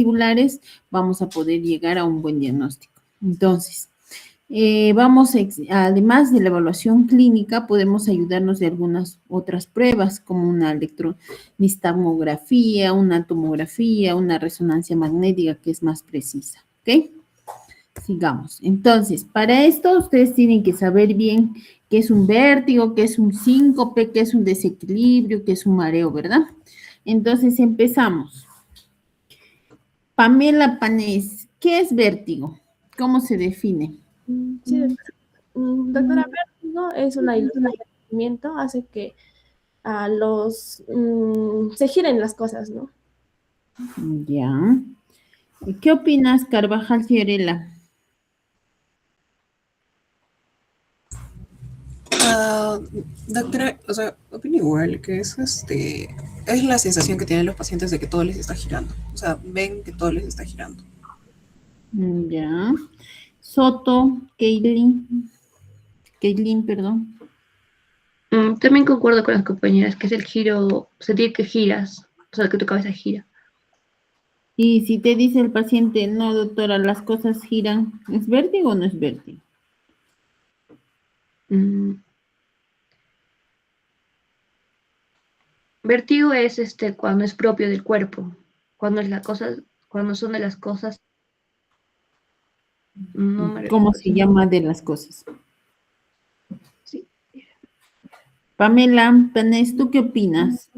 regulares, vamos a poder llegar a un buen diagnóstico. Entonces, además de la evaluación clínica, podemos ayudarnos de algunas otras pruebas, como una electronistagmografía, una tomografía, una resonancia magnética que es más precisa, ¿ok? Sigamos. Entonces, para esto ustedes tienen que saber bien qué es un vértigo, qué es un síncope, qué es un desequilibrio, qué es un mareo, ¿verdad? Entonces, empezamos. Pamela Panés, ¿qué es vértigo? ¿Cómo se define? Sí, doctora, vértigo es una ilusión de movimiento, hace que se giren las cosas, ¿no? Ya. ¿Qué opinas, Carvajal Fiorella? Doctora, o sea, opino igual que es la sensación que tienen los pacientes de que todo les está girando. O sea, ven que todo les está girando. Ya. Soto, Keilin, perdón. También concuerdo con las compañeras que es el giro, sentir que giras, o sea, que tu cabeza gira. Y si te dice el paciente, no, doctora, las cosas giran, ¿es vértigo o no es vértigo? Vértigo es cuando es propio del cuerpo, cuando son de las cosas. No me ¿Cómo recuerdo. se llama de las cosas? Sí. Pamela Panés, ¿tú qué opinas?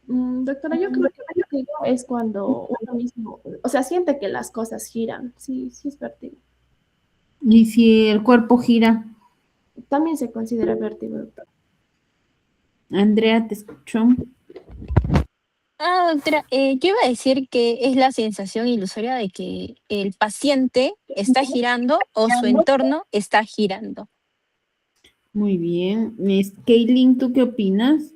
Doctora, yo creo que vértigo es cuando uno mismo, o sea, siente que las cosas giran. Sí, sí es vértigo. ¿Y si el cuerpo gira? También se considera vértigo, doctora. Andrea, te escucho. Doctora, yo iba a decir que es la sensación ilusoria de que el paciente está girando o su entorno está girando. Muy bien. Keilin, ¿tú qué opinas?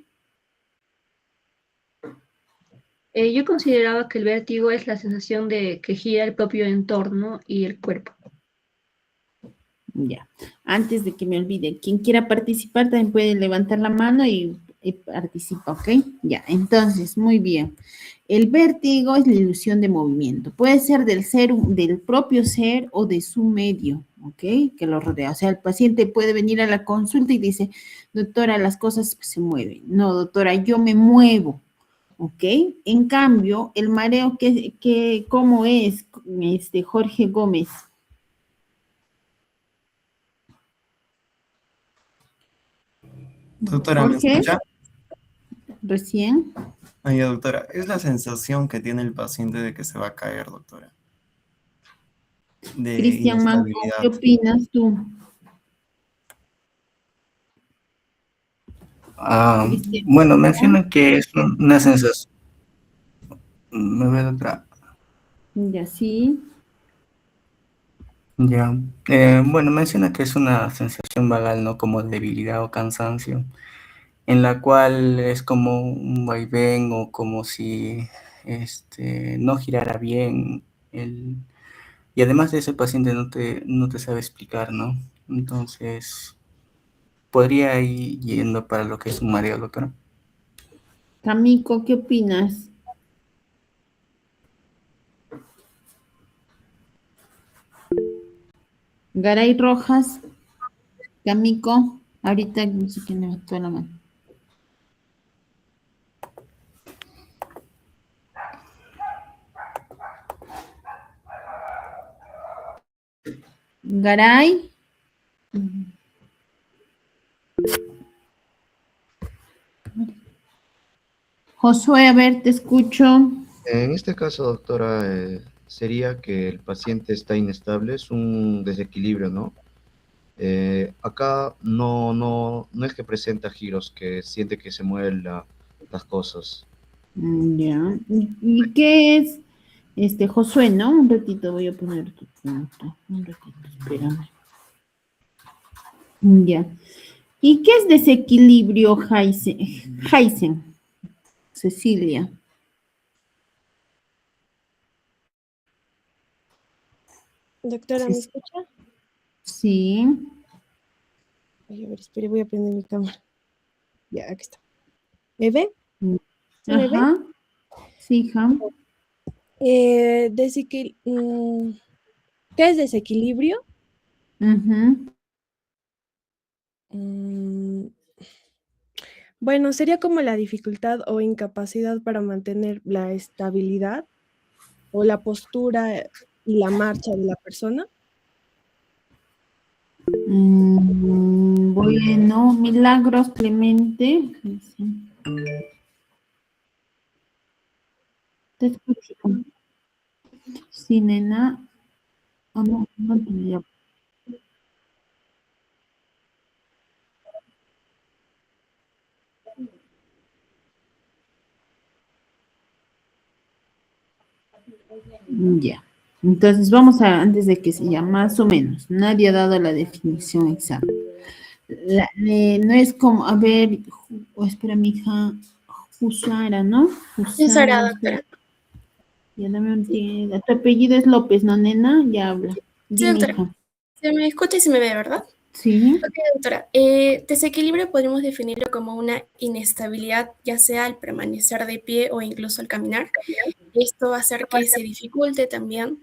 Yo consideraba que el vértigo es la sensación de que gira el propio entorno y el cuerpo. Ya. Antes de que me olvide, quien quiera participar también puede levantar la mano y participa, ¿ok? Ya, entonces, muy bien. El vértigo es la ilusión de movimiento. Puede ser del propio ser o de su medio, ¿ok? Que lo rodea. O sea, el paciente puede venir a la consulta y dice, doctora, las cosas se mueven. No, doctora, yo me muevo. ¿Ok? En cambio, el mareo, ¿cómo es, Jorge Gómez? Doctora, ¿me Jorge, escucha? recién. Ay, doctora, es la sensación que tiene el paciente de que se va a caer, doctora. De Cristian Manco, ¿qué inestabilidad. opinas tú? Cristian, Bueno, menciona que es una sensación. Me ve, doctora. ya sí. Ya. Bueno, menciona que es una sensación vagal, ¿no? Como debilidad o cansancio, en la cual es como un vaivén o como si no girara bien. Y además de ese paciente no te sabe explicar, ¿no? Entonces, podría ir yendo para lo que es un mareo, doctora. Camico, ¿qué opinas? Garay Rojas, Camico, ahorita no sé quién levantó la mano. Garay. Josué, a ver, te escucho. En este caso, doctora, sería que el paciente está inestable, es un desequilibrio, ¿no? Acá no es que presenta giros, que siente que se mueven las cosas. Ya. ¿Y qué es? Josué, ¿no? Un ratito voy a poner tu punto. Un ratito, espérame. Ya. ¿Y qué es desequilibrio, Heisen? Cecilia. Doctora, ¿me escucha? Sí. Ay, a ver, espere, voy a prender mi cámara. Ya, aquí está. ¿Me ve? ¿Sí me ve? Ajá. Sí, hija. ¿Qué es desequilibrio? Ujú. Mm, Bueno, sería como la dificultad o incapacidad para mantener la estabilidad o la postura y la marcha de la persona. Bueno, Milagros Clemente. Sí. Te escucho. Sí, nena. Ah, no, no te veo. Ya. Entonces vamos a, antes de que sea más o menos, nadie ha dado la definición exacta. No es como, a ver, espera, mi hija, Jusara, ¿no? Sí, Sara, Jusara, espera, doctora. ya dame un tiempo. Tu apellido es López, ¿no, nena? Ya habla. Sí, Dime, doctora. hija. Se me escucha y se me ve, ¿verdad? Sí. Ok, doctora. Desequilibrio podríamos definirlo como una inestabilidad, ya sea al permanecer de pie o incluso al caminar. Esto va a hacer que se dificulte también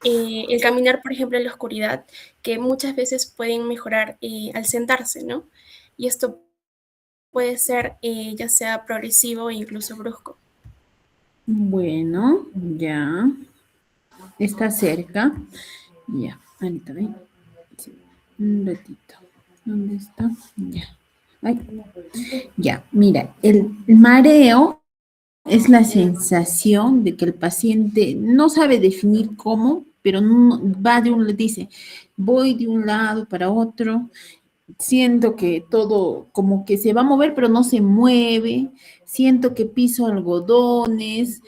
el caminar, por ejemplo, en la oscuridad, que muchas veces pueden mejorar al sentarse, ¿no? Y esto puede ser ya sea progresivo e incluso brusco. Bueno, ya. Está cerca. Ya. Ahorita, ven. Sí. Un ratito. ¿Dónde está? Ya. Ay. Ya, mira, el mareo es la sensación de que el paciente no sabe definir cómo, pero va dice, voy de un lado para otro, siento que todo como que se va a mover, pero no se mueve, siento que piso algodones,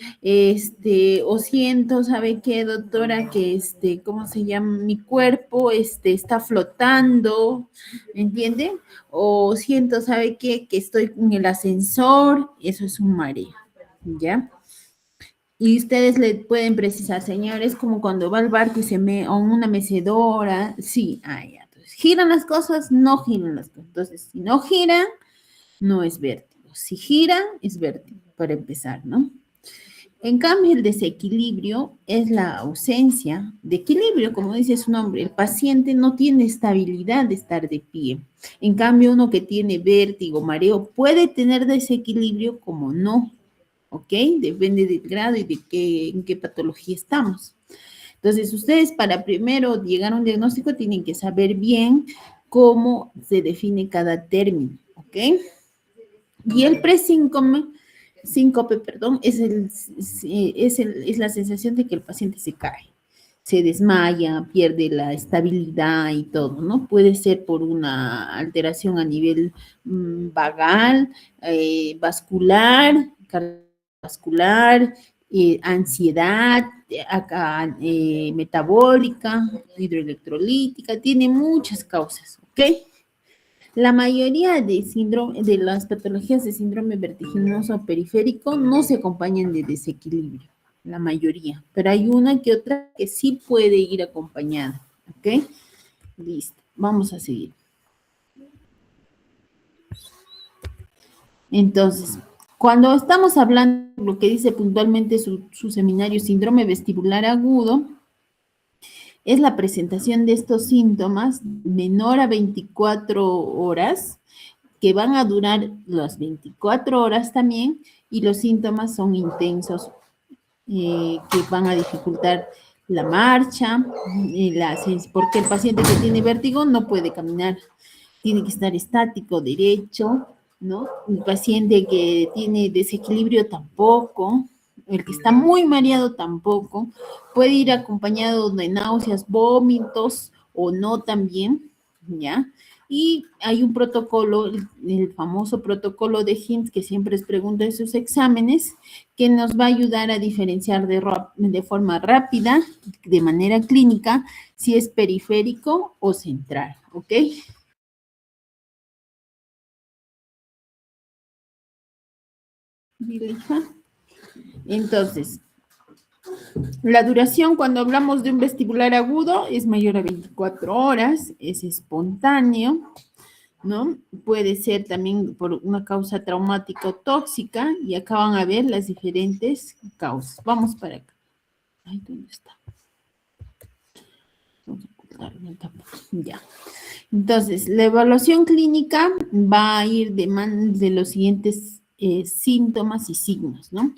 o siento, ¿sabe qué, doctora? Que ¿cómo se llama? Mi cuerpo, está flotando, ¿me entiende? O siento, ¿sabe qué? Que estoy en el ascensor, eso es un mareo, ¿ya? Y ustedes le pueden precisar, señores, como cuando va al bar que o una mecedora, sí, ya. Entonces, giran las cosas, no giran las cosas. Entonces, si no giran, no es vértigo. Si giran, es vértigo, para empezar, ¿no? En cambio, el desequilibrio es la ausencia de equilibrio, como dice su nombre. El paciente no tiene estabilidad de estar de pie. En cambio, uno que tiene vértigo, mareo, puede tener desequilibrio como no. ¿Ok? Depende del grado y en qué patología estamos. Entonces, ustedes para primero llegar a un diagnóstico tienen que saber bien cómo se define cada término, ¿ok? Y el síncope, perdón, es la sensación de que el paciente se cae, se desmaya, pierde la estabilidad y todo, ¿no? Puede ser por una alteración a nivel vagal, vascular, cardiovascular, ansiedad, metabólica, hidroelectrolítica, tiene muchas causas, ¿ok? La mayoría de las patologías de síndrome vertiginoso periférico no se acompañan de desequilibrio, la mayoría, pero hay una que otra que sí puede ir acompañada, ¿ok? Listo, vamos a seguir. Entonces, cuando estamos hablando de lo que dice puntualmente su seminario, síndrome vestibular agudo, es la presentación de estos síntomas menor a 24 horas, que van a durar las 24 horas también, y los síntomas son intensos, que van a dificultar la marcha, porque el paciente que tiene vértigo no puede caminar, tiene que estar estático, derecho, ¿no? El paciente que tiene desequilibrio tampoco, el que está muy mareado tampoco, puede ir acompañado de náuseas, vómitos o no también, ¿ya? Y hay un protocolo, el famoso protocolo de Hintz, que siempre les pregunto en sus exámenes, que nos va a ayudar a diferenciar de forma rápida, de manera clínica, si es periférico o central, ¿ok? Entonces, la duración cuando hablamos de un vestibular agudo es mayor a 24 horas, es espontáneo, ¿no? Puede ser también por una causa traumática o tóxica, y acá van a ver las diferentes causas. Vamos para acá. Ay, ¿dónde está? Vamos a ocultarlo en el tapón. Ya. Entonces, la evaluación clínica va a ir de los siguientes síntomas y signos, ¿no?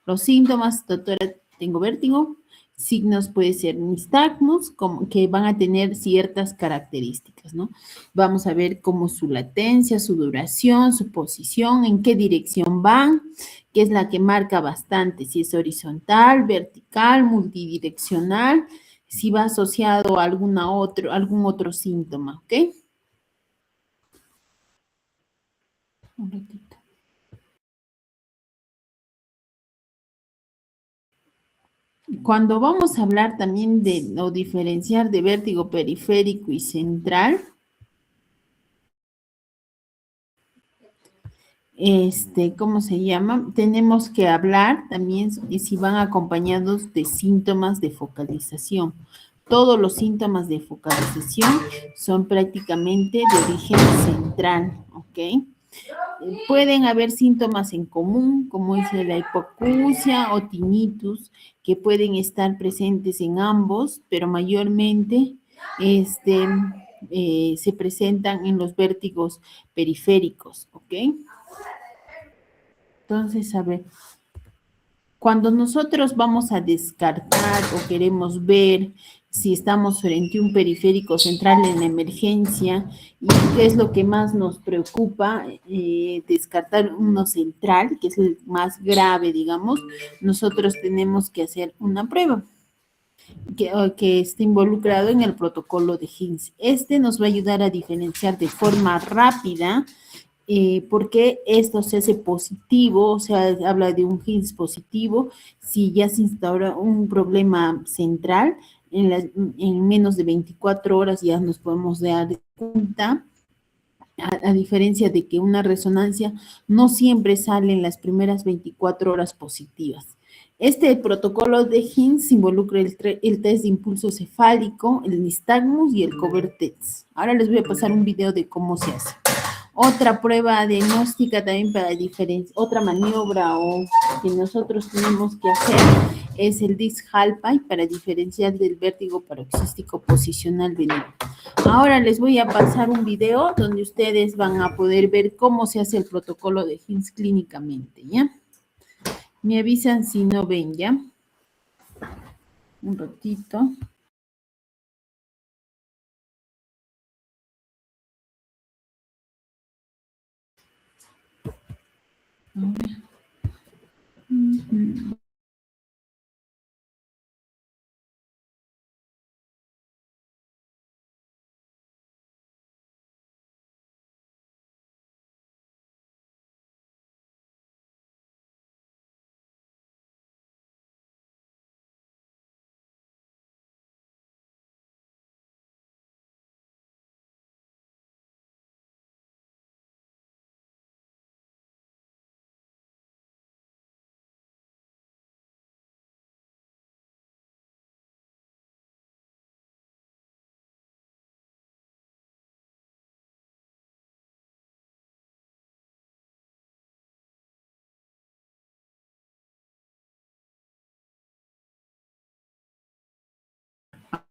Los síntomas, doctora, tengo vértigo. Signos puede ser nistagmus, como que van a tener ciertas características, ¿no? Vamos a ver cómo su latencia, su duración, su posición, en qué dirección van, que es la que marca bastante, si es horizontal, vertical, multidireccional, si va asociado a algún otro síntoma, ¿ok? Un ratito. Cuando vamos a hablar también o diferenciar de vértigo periférico y central, ¿cómo se llama? Tenemos que hablar también si van acompañados de síntomas de focalización. Todos los síntomas de focalización son prácticamente de origen central, ¿ok? Pueden haber síntomas en común, como es la hipoacusia o tinnitus, que pueden estar presentes en ambos, pero mayormente se presentan en los vértigos periféricos, ¿ok? Entonces, a ver, cuando nosotros vamos a descartar o queremos ver si estamos frente a un periférico central en la emergencia y qué es lo que más nos preocupa, descartar uno central, que es el más grave, digamos, nosotros tenemos que hacer una prueba que esté involucrado en el protocolo de Higgs. Nos va a ayudar a diferenciar de forma rápida porque esto se hace positivo, o sea, habla de un Higgs positivo, si ya se instaura un problema central, en menos de 24 horas ya nos podemos dar cuenta, a diferencia de que una resonancia no siempre sale en las primeras 24 horas positivas. Este protocolo de Higgs involucra el test de impulso cefálico, el nistagmus y el covert test. Ahora les voy a pasar un video de cómo se hace. Otra prueba diagnóstica también para diferenciar, otra maniobra que nosotros tenemos que hacer es el Dix-Hallpike para diferenciar del vértigo paroxístico posicional benigno. Ahora les voy a pasar un video donde ustedes van a poder ver cómo se hace el protocolo de Higgs clínicamente, ¿ya? Me avisan si no ven, ¿ya? Un ratito.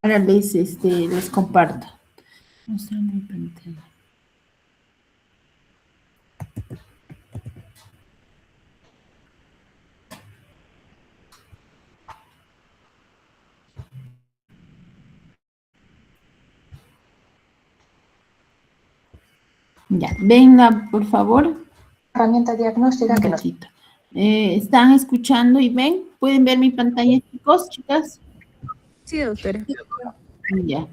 Ahora les comparto. Mostrar mi pantalla. Ya, venga, por favor. Herramienta diagnóstica que nos... ¿Están escuchando y ven? ¿Pueden ver mi pantalla, chicos, chicas? Sí, doctora. Ya.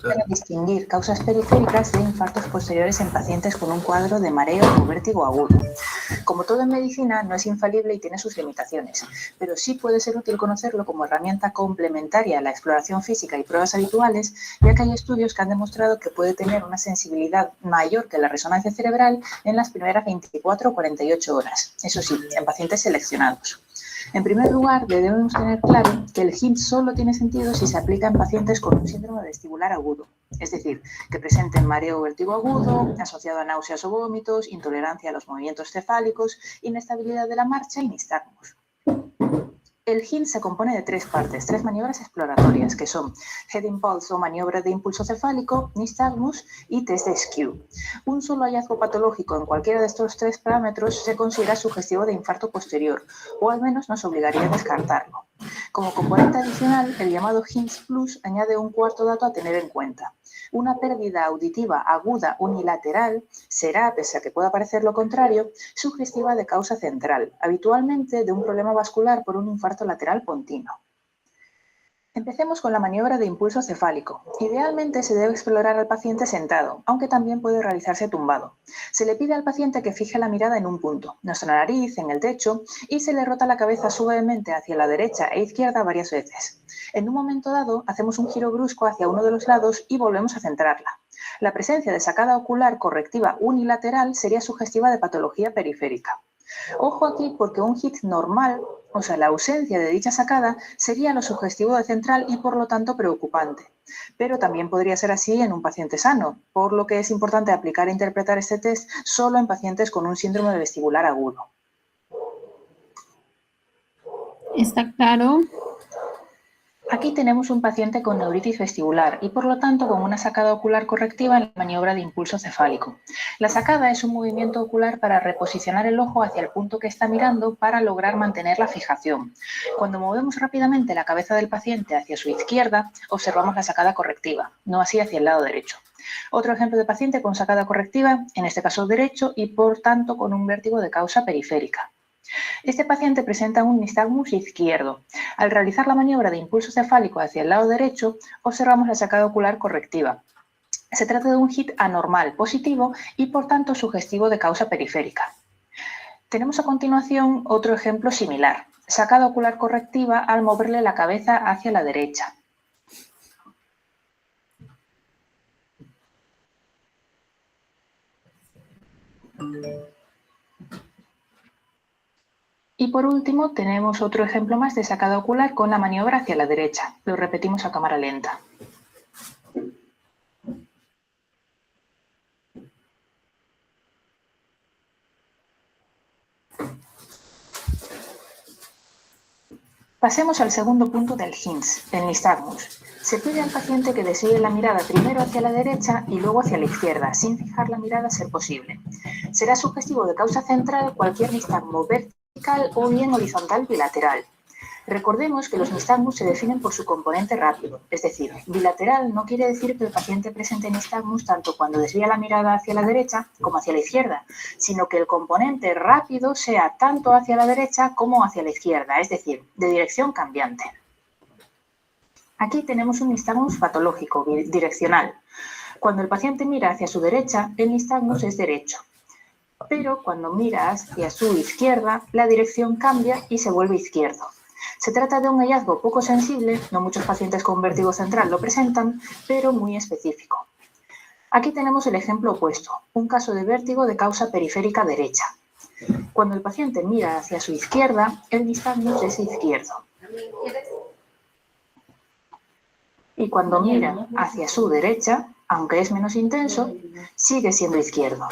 Para distinguir causas periféricas de infartos posteriores en pacientes con un cuadro de mareo o vértigo agudo. Como todo en medicina, no es infalible y tiene sus limitaciones, pero sí puede ser útil conocerlo como herramienta complementaria a la exploración física y pruebas habituales, ya que hay estudios que han demostrado que puede tener una sensibilidad mayor que la resonancia cerebral en las primeras 24 o 48 horas, eso sí, en pacientes seleccionados. En primer lugar, debemos tener claro que el Higgs solo tiene sentido si se aplica en pacientes con un síndrome vestibular agudo. es decir, que presenten mareo o vértigo agudo, asociado a náuseas o vómitos, intolerancia a los movimientos cefálicos, inestabilidad de la marcha y nistagmus. El HINT se compone de 3 partes, 3 maniobras exploratorias, que son Head Impulse o maniobra de impulso cefálico, nistagmus y test de Skew. Un solo hallazgo patológico en cualquiera de estos 3 parámetros se considera sugestivo de infarto posterior, o al menos nos obligaría a descartarlo. Como componente adicional, el llamado HINTS Plus añade un cuarto dato a tener en cuenta. Una pérdida auditiva aguda unilateral será, pese a que pueda parecer lo contrario, sugestiva de causa central, habitualmente de un problema vascular por un infarto lateral pontino. Empecemos con la maniobra de impulso cefálico. Idealmente se debe explorar al paciente sentado, aunque también puede realizarse tumbado. Se le pide al paciente que fije la mirada en un punto, nuestra nariz, en el techo, y se le rota la cabeza suavemente hacia la derecha e izquierda varias veces. En un momento dado, hacemos un giro brusco hacia uno de los lados y volvemos a centrarla. La presencia de sacada ocular correctiva unilateral sería sugestiva de patología periférica. Ojo aquí porque un HIT normal, o sea, la ausencia de dicha sacada, sería lo sugestivo de central y por lo tanto preocupante. Pero también podría ser así en un paciente sano, por lo que es importante aplicar e interpretar este test solo en pacientes con un síndrome vestibular agudo. ¿Está claro? Aquí tenemos un paciente con neuritis vestibular y por lo tanto con una sacada ocular correctiva en la maniobra de impulso cefálico. La sacada es un movimiento ocular para reposicionar el ojo hacia el punto que está mirando para lograr mantener la fijación. Cuando movemos rápidamente la cabeza del paciente hacia su izquierda, observamos la sacada correctiva, no así hacia el lado derecho. Otro ejemplo de paciente con sacada correctiva, en este caso derecho, y por tanto con un vértigo de causa periférica. Este paciente presenta un nistagmus izquierdo. Al realizar la maniobra de impulso cefálico hacia el lado derecho, observamos la sacada ocular correctiva. Se trata de un HIT anormal positivo y por tanto sugestivo de causa periférica. Tenemos a continuación otro ejemplo similar. Sacada ocular correctiva al moverle la cabeza hacia la derecha. Y por último tenemos otro ejemplo más de sacada ocular con la maniobra hacia la derecha. Lo repetimos a cámara lenta. Pasemos al segundo punto del HINTS, el nistagmus. Se pide al paciente que desvíe la mirada primero hacia la derecha y luego hacia la izquierda, sin fijar la mirada a ser posible. Será sugestivo de causa central cualquier nistagmo vertical o bien horizontal bilateral. Recordemos que los nistagmus se definen por su componente rápido, es decir, bilateral no quiere decir que el paciente presente nistagmus tanto cuando desvía la mirada hacia la derecha como hacia la izquierda, sino que el componente rápido sea tanto hacia la derecha como hacia la izquierda, es decir, de dirección cambiante. Aquí tenemos un nistagmus patológico, direccional. Cuando el paciente mira hacia su derecha, el nistagmus es derecho. Pero cuando mira hacia su izquierda, la dirección cambia y se vuelve izquierdo. Se trata de un hallazgo poco sensible, no muchos pacientes con vértigo central lo presentan, pero muy específico. Aquí tenemos el ejemplo opuesto, un caso de vértigo de causa periférica derecha. Cuando el paciente mira hacia su izquierda, el nistagmus es izquierdo. Y cuando mira hacia su derecha, aunque es menos intenso, sigue siendo izquierdo.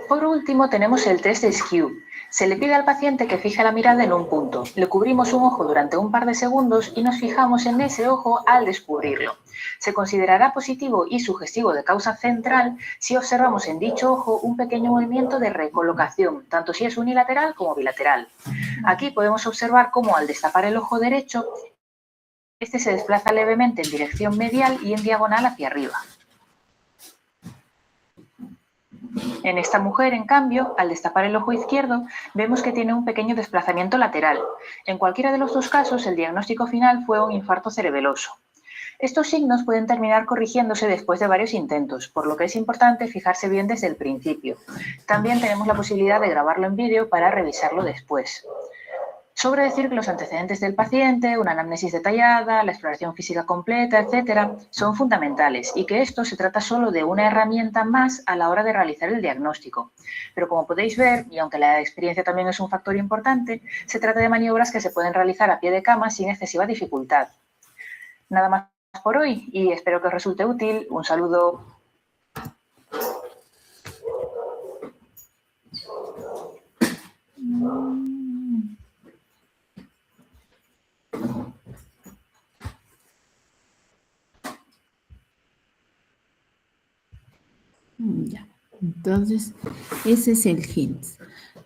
Por último tenemos el test de Skew. Se le pide al paciente que fije la mirada en un punto. Le cubrimos un ojo durante un par de segundos y nos fijamos en ese ojo al descubrirlo. Se considerará positivo y sugestivo de causa central si observamos en dicho ojo un pequeño movimiento de recolocación, tanto si es unilateral como bilateral. Aquí podemos observar cómo al destapar el ojo derecho, este se desplaza levemente en dirección medial y en diagonal hacia arriba. En esta mujer, en cambio, al destapar el ojo izquierdo, vemos que tiene un pequeño desplazamiento lateral. En cualquiera de los dos casos, el diagnóstico final fue un infarto cerebeloso. Estos signos pueden terminar corrigiéndose después de varios intentos, por lo que es importante fijarse bien desde el principio. También tenemos la posibilidad de grabarlo en vídeo para revisarlo después. Sobra decir que los antecedentes del paciente, una anamnesis detallada, la exploración física completa, etcétera, son fundamentales y que esto se trata solo de una herramienta más a la hora de realizar el diagnóstico. Pero como podéis ver, y aunque la experiencia también es un factor importante, se trata de maniobras que se pueden realizar a pie de cama sin excesiva dificultad. Nada más por hoy y espero que os resulte útil. Un saludo. Ya. Entonces, ese es el HINS.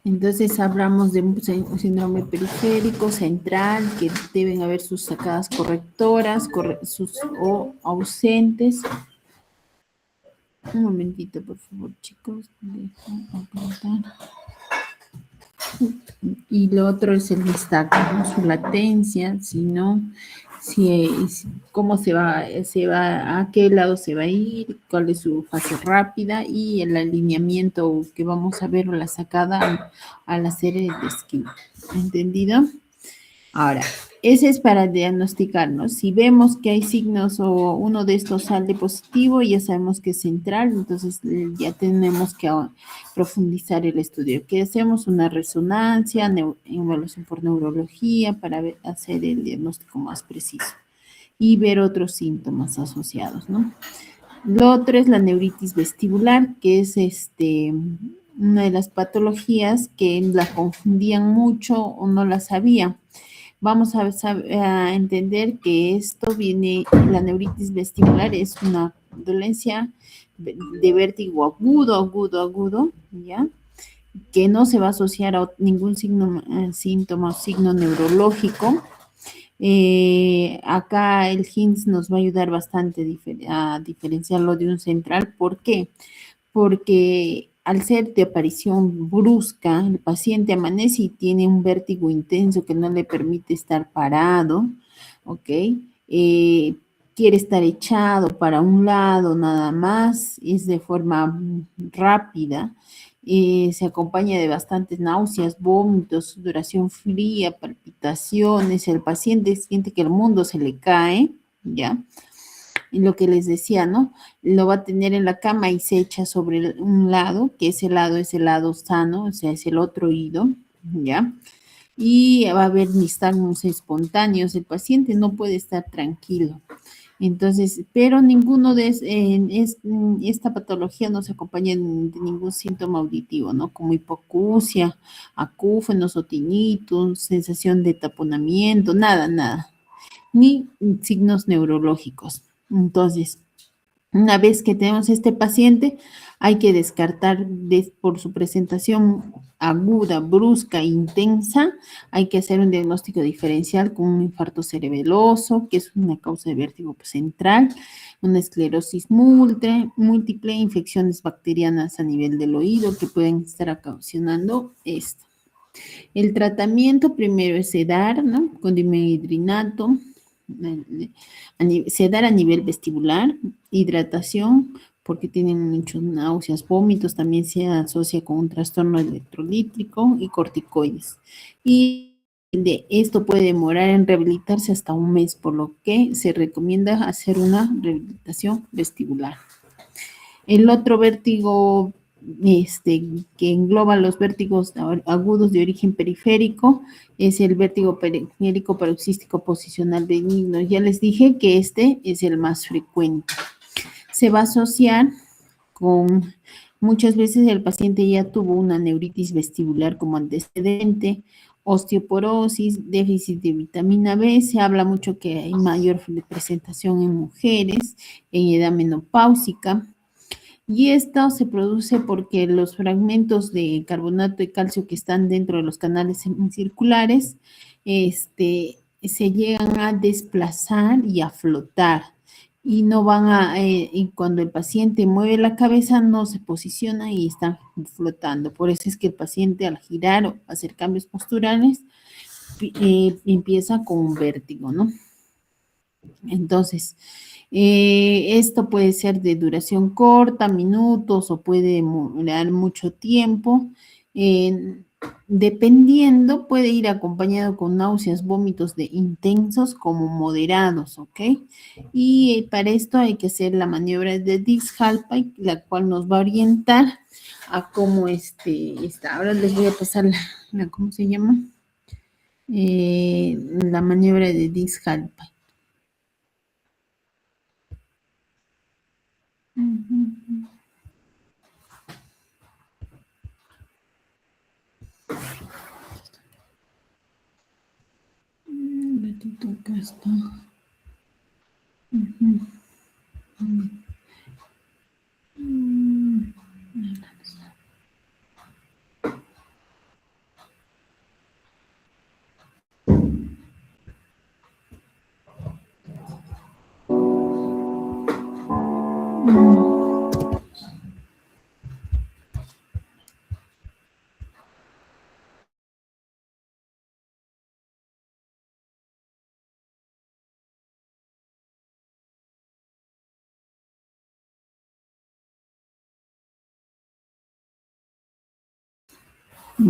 Entonces, hablamos de un síndrome periférico central, que deben haber sus sacadas correctoras, o ausentes. Un momentito, por favor, chicos. Y lo otro es el nistagmo, ¿no? Su latencia, si no, cómo se va, a qué lado se va a ir, cuál es su fase rápida y el alineamiento que vamos a ver o la sacada al hacer el esquí. ¿Entendido? Ahora, ese es para diagnosticarnos. Si vemos que hay signos o uno de estos sale positivo, ya sabemos que es central, entonces ya tenemos que profundizar el estudio. ¿Qué hacemos? Una resonancia, evaluación por neurología para hacer el diagnóstico más preciso y ver otros síntomas asociados, ¿no? Lo otro es la neuritis vestibular, que es una de las patologías que la confundían mucho o no la sabían. Vamos a entender que esto viene, la neuritis vestibular es una dolencia de vértigo agudo, ¿ya? Que no se va a asociar a ningún síntoma o signo neurológico. Acá el HINS nos va a ayudar bastante a diferenciarlo de un central. ¿Por qué? Porque al ser de aparición brusca, el paciente amanece y tiene un vértigo intenso que no le permite estar parado, ¿ok? Quiere estar echado para un lado nada más, es de forma rápida, se acompaña de bastantes náuseas, vómitos, sudoración fría, palpitaciones, el paciente siente que el mundo se le cae, ¿ya? Y lo que les decía, ¿no? Lo va a tener en la cama y se echa sobre un lado, que ese lado es el lado sano, o sea, es el otro oído, ¿ya? Y va a haber nistagmos espontáneos, el paciente no puede estar tranquilo. Entonces, pero ninguno de esta patología no se acompaña de ningún síntoma auditivo, ¿no? Como hipoacusia, acúfenos o tinnitus, sensación de taponamiento, nada. Ni signos neurológicos. Entonces, una vez que tenemos este paciente, hay que descartar por su presentación aguda, brusca, intensa, hay que hacer un diagnóstico diferencial con un infarto cerebeloso, que es una causa de vértigo central, una esclerosis múltiple, infecciones bacterianas a nivel del oído que pueden estar ocasionando esto. El tratamiento primero es sedar, ¿no? Con dimethidrinato, sedar a nivel vestibular, hidratación, porque tienen muchas náuseas, vómitos, también se asocia con un trastorno electrolítico y corticoides. Y esto puede demorar en rehabilitarse hasta un mes, por lo que se recomienda hacer una rehabilitación vestibular. El otro vértigo que engloba los vértigos agudos de origen periférico es el vértigo periférico paroxístico posicional benigno. Ya les dije que este es el más frecuente. Se va a asociar con, muchas veces el paciente ya tuvo una neuritis vestibular como antecedente, osteoporosis, déficit de vitamina B, se habla mucho que hay mayor presentación en mujeres, en edad menopáusica, y esto se produce porque los fragmentos de carbonato de calcio que están dentro de los canales semicirculares se llegan a desplazar y a flotar. Y no van y cuando el paciente mueve la cabeza no se posiciona y están flotando. Por eso es que el paciente al girar o hacer cambios posturales empieza con un vértigo, ¿no? Entonces, esto puede ser de duración corta, minutos, o puede demorar mucho tiempo. Dependiendo, puede ir acompañado con náuseas, vómitos de intensos como moderados, ¿ok? Y para esto hay que hacer la maniobra de Dix-Hallpike, la cual nos va a orientar a cómo está. Ahora les voy a pasar ¿cómo se llama? La maniobra de Dix-Hallpike. Un ratito, acá está.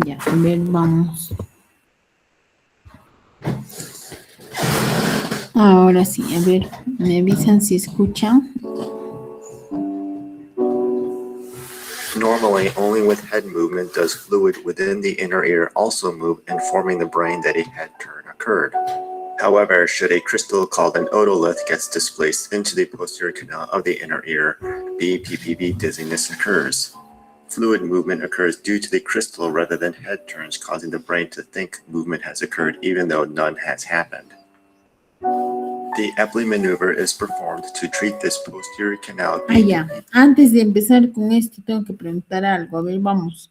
Ya, a ver, vamos. Ahora sí, a ver, me avisan si escuchan. Normally, only with head movement does fluid within the inner ear also move, informing the brain that a head turn occurred. However, should a crystal called an otolith gets displaced into the posterior canal of the inner ear, BPPV dizziness occurs. Fluid movement occurs due to the crystal rather than head turns, causing the brain to think movement has occurred even though none has happened. The Epley maneuver is performed to treat this posterior canal. Ya. Antes de empezar con esto, tengo que preguntar algo. A ver, vamos.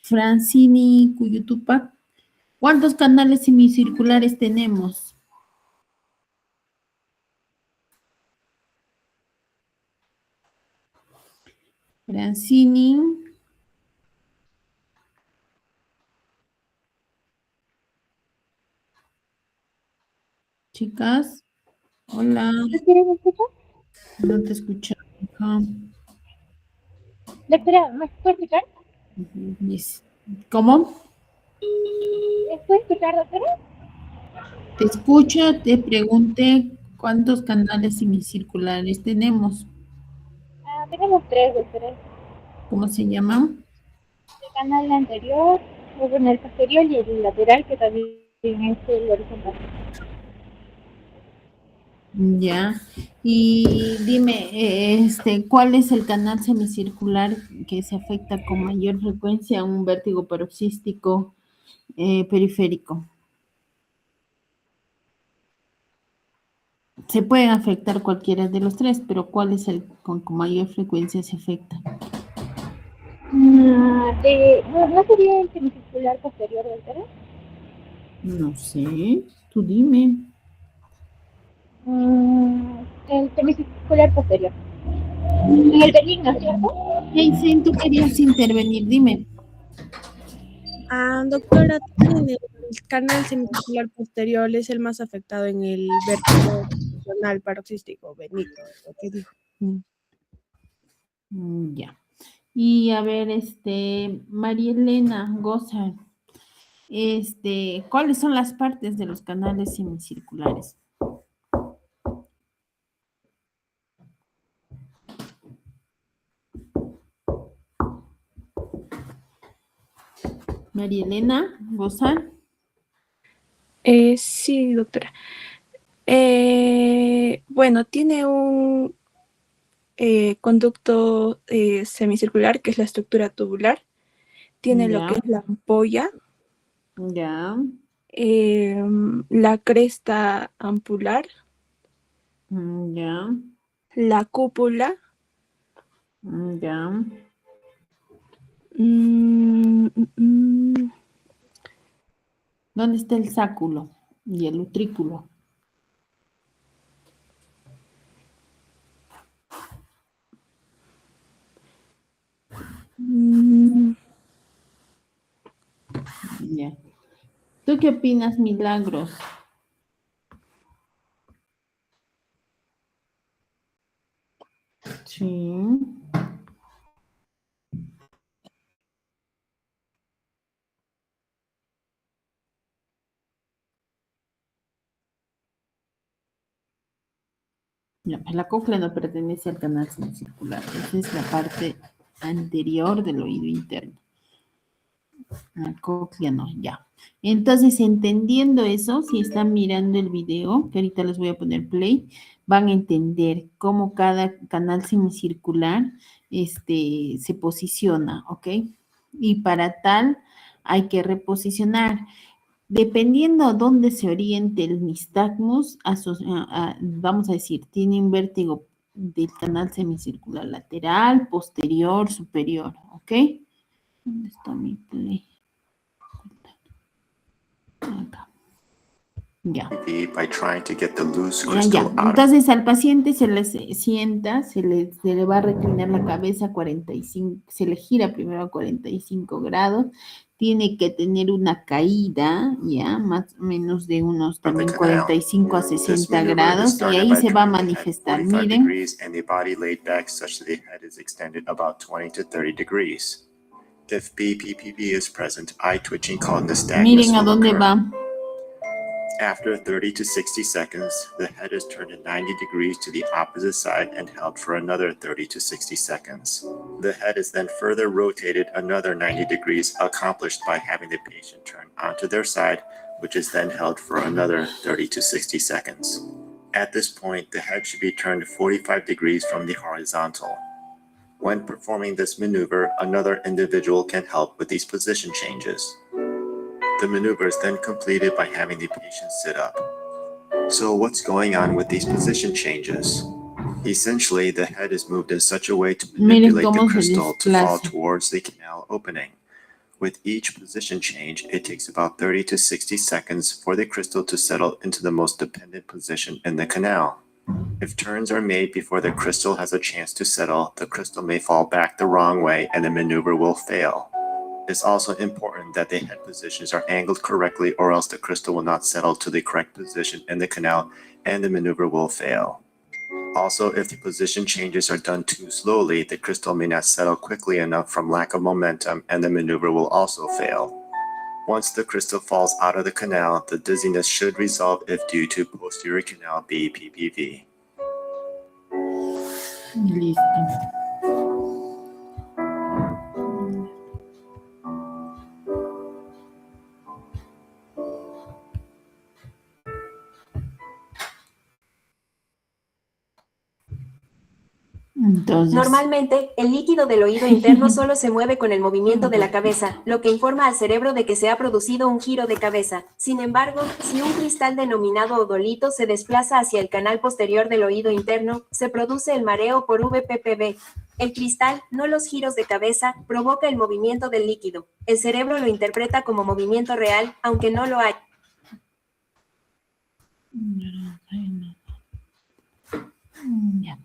Francini Cuyutupac, ¿cuántos canales semicirculares tenemos? Francini. Chicas, hola. ¿Me escucha? No te escucho. Doctora, ¿me puede escuchar? Yes. ¿Cómo? ¿Me puede escuchar, doctora? Te escucho, te pregunté cuántos canales semicirculares tenemos. Tenemos tres, doctora. ¿Cómo se llaman? El canal anterior, bueno, el posterior y el lateral, que también es el horizontal. Ya. Y dime, ¿cuál es el canal semicircular que se afecta con mayor frecuencia a un vértigo paroxístico periférico? Se pueden afectar cualquiera de los tres, pero ¿cuál es el con mayor frecuencia se afecta? ¿No sería el semicircular posterior, doctora? No sé, tú dime. El semicircular posterior. En el benigno, ¿cierto? Heisen, tú querías intervenir, dime. Doctora, también el canal semicircular posterior es el más afectado en el vértigo funcional paroxístico benigno, lo que dijo. Ya. Y a ver, María Elena Gozar, ¿cuáles son las partes de los canales semicirculares? María Elena Gozar. Sí, doctora. Bueno, tiene un conducto semicircular, que es la estructura tubular. Tiene lo que es la ampolla. Ya. La cresta ampular. Ya. La cúpula. Ya. ¿Dónde está el sáculo y el utrículo? Ya. ¿Tú qué opinas, Milagros? Sí. Ya, pues la cóclea no pertenece al canal semicircular. Esa es la parte anterior del oído interno. La cóclea no, ya. Entonces, entendiendo eso, si están mirando el video, que ahorita les voy a poner play, van a entender cómo cada canal semicircular se posiciona, ¿ok? Y para tal hay que reposicionar. Dependiendo a dónde se oriente el nistagmus, vamos a decir, tiene un vértigo del canal semicircular lateral, posterior, superior, ¿ok? ¿Dónde está mi play? Acá. Ya. By trying to get the loose Ya. crystal out of Entonces al paciente se le sienta, se le va a reclinar la cabeza a 45, se le gira primero a 45 grados, tiene que tener una caída, ya, más o menos de unos también 45 a 60 grados, y ahí se va a manifestar. 45 Miren, degrees and the body laid back such that the head is extended about 20 to 30 degrees. If BPPV is present, eye twitching called nystagmus miren a will dónde occur. va. After 30 to 60 seconds, the head is turned at 90 degrees to the opposite side and held for another 30 to 60 seconds. The head is then further rotated another 90 degrees, accomplished by having the patient turn onto their side, which is then held for another 30 to 60 seconds. At this point, the head should be turned 45 degrees from the horizontal. When performing this maneuver, another individual can help with these position changes. The maneuver is then completed by having the patient sit up. So what's going on with these position changes? Essentially, the head is moved in such a way to manipulate the crystal to fall towards the canal opening. With each position change, it takes about 30 to 60 seconds for the crystal to settle into the most dependent position in the canal. If turns are made before the crystal has a chance to settle, the crystal may fall back the wrong way and the maneuver will fail. It's also important that the head positions are angled correctly, or else the crystal will not settle to the correct position in the canal and the maneuver will fail. Also, if the position changes are done too slowly, the crystal may not settle quickly enough from lack of momentum and the maneuver will also fail. Once the crystal falls out of the canal, the dizziness should resolve if due to posterior canal BPPV. Listo. Entonces, Normalmente, el líquido del oído interno solo se mueve con el movimiento de la cabeza, lo que informa al cerebro de que se ha producido un giro de cabeza. Sin embargo, si un cristal denominado odolito se desplaza hacia el canal posterior del oído interno, se produce el mareo por VPPV. El cristal, no los giros de cabeza, provoca el movimiento del líquido. El cerebro lo interpreta como movimiento real, aunque no lo hay. ya.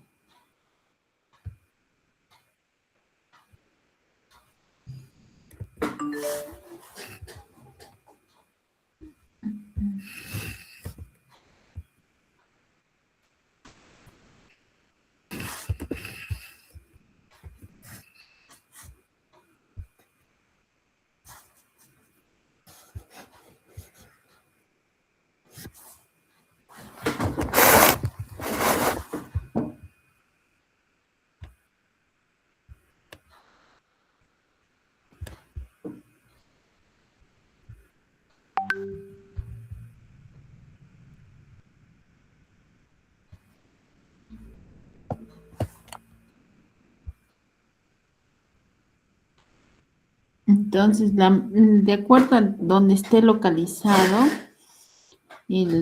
Entonces, de acuerdo a donde esté localizado,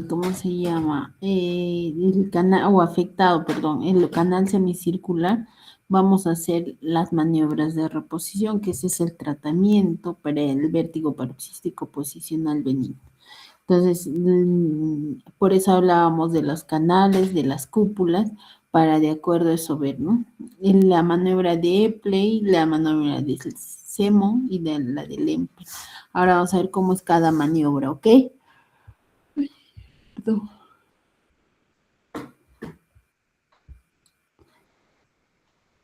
¿cómo se llama? El canal, o afectado, perdón, el canal semicircular, vamos a hacer las maniobras de reposición, que ese es el tratamiento para el vértigo paroxístico posicional benigno. Entonces, por eso hablábamos de los canales, de las cúpulas, para de acuerdo a eso ver, ¿no? En la maniobra de Epley, la maniobra de Semo y de la de Lempe. Ahora vamos a ver cómo es cada maniobra, ¿ok? Perdón.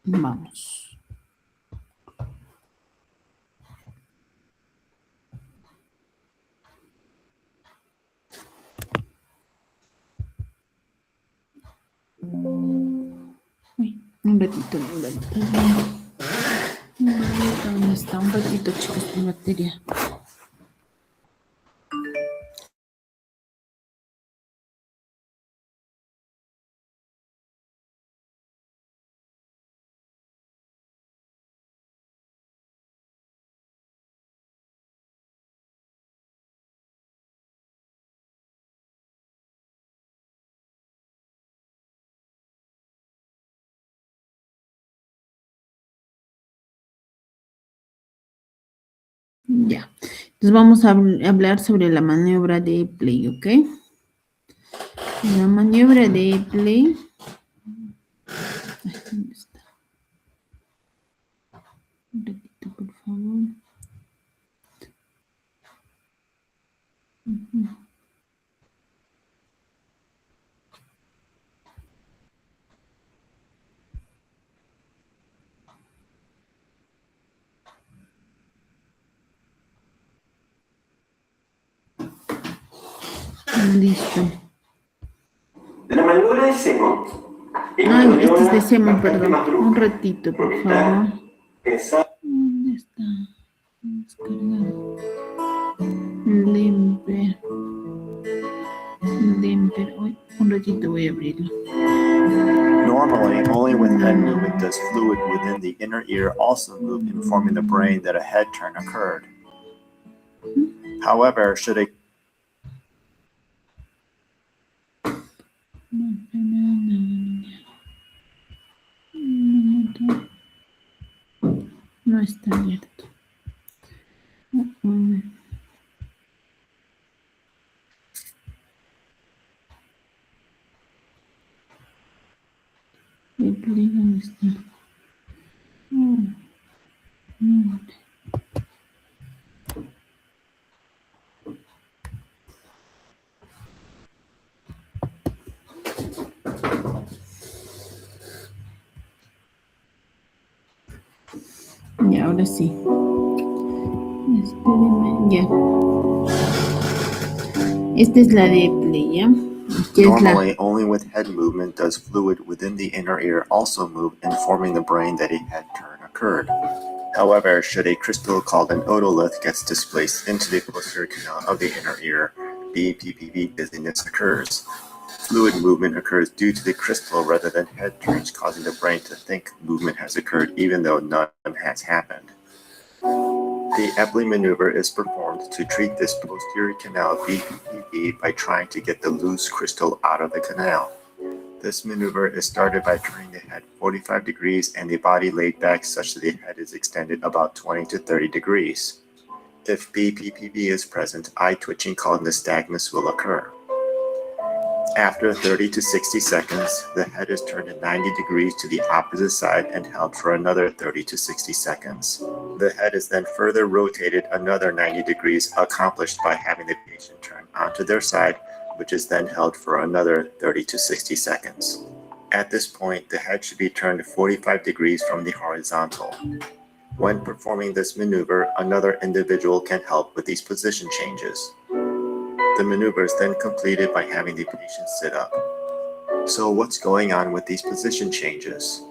Vamos. ratito. ¿Dónde está? Un ratito, chicos, de batería. Ya, entonces vamos a hablar sobre la maniobra de play, ¿ok? La maniobra de play. Ay, ¿dónde está? Un ratito, por favor. Ujú. Listo. La maniobra de Simon. Ay, este es de Simon, perdón. Un ratito, por favor. ¿Dónde está? Descargado. Limper. Uy, un ratito voy a abrirlo. Normally, only with head movement does fluid within the inner ear also move, informing the brain that a head turn occurred. However, should a No está abierto. El play, ¿dónde está? No. Y ahora sí. Espérenme, ya. Esta es la de play, ¿ya? Que es la... normally only with head movement does fluid within the inner ear also move, informing the brain that a head turn occurred. However, should a crystal called an otolith gets displaced into the posterior canal of the inner ear, BPPV dizziness occurs. Fluid movement occurs due to the crystal rather than head turns, causing the brain to think movement has occurred even though none has happened. The Epley maneuver is performed to treat this posterior canal BPPV by trying to get the loose crystal out of the canal. This maneuver is started by turning the head 45 degrees and the body laid back such that the head is extended about 20 to 30 degrees. If BPPV is present, eye twitching called nystagmus will occur. After 30 to 60 seconds, the head is turned 90 degrees to the opposite side and held for another 30 to 60 seconds. The head is then further rotated another 90 degrees, accomplished by having the patient turn onto their side, which is then held for another 30 to 60 seconds. At this point, the head should be turned 45 degrees from the horizontal. When performing this maneuver, another individual can help with these position changes. The maneuver is then completed by having the patient sit up. So what's going on with these position changes?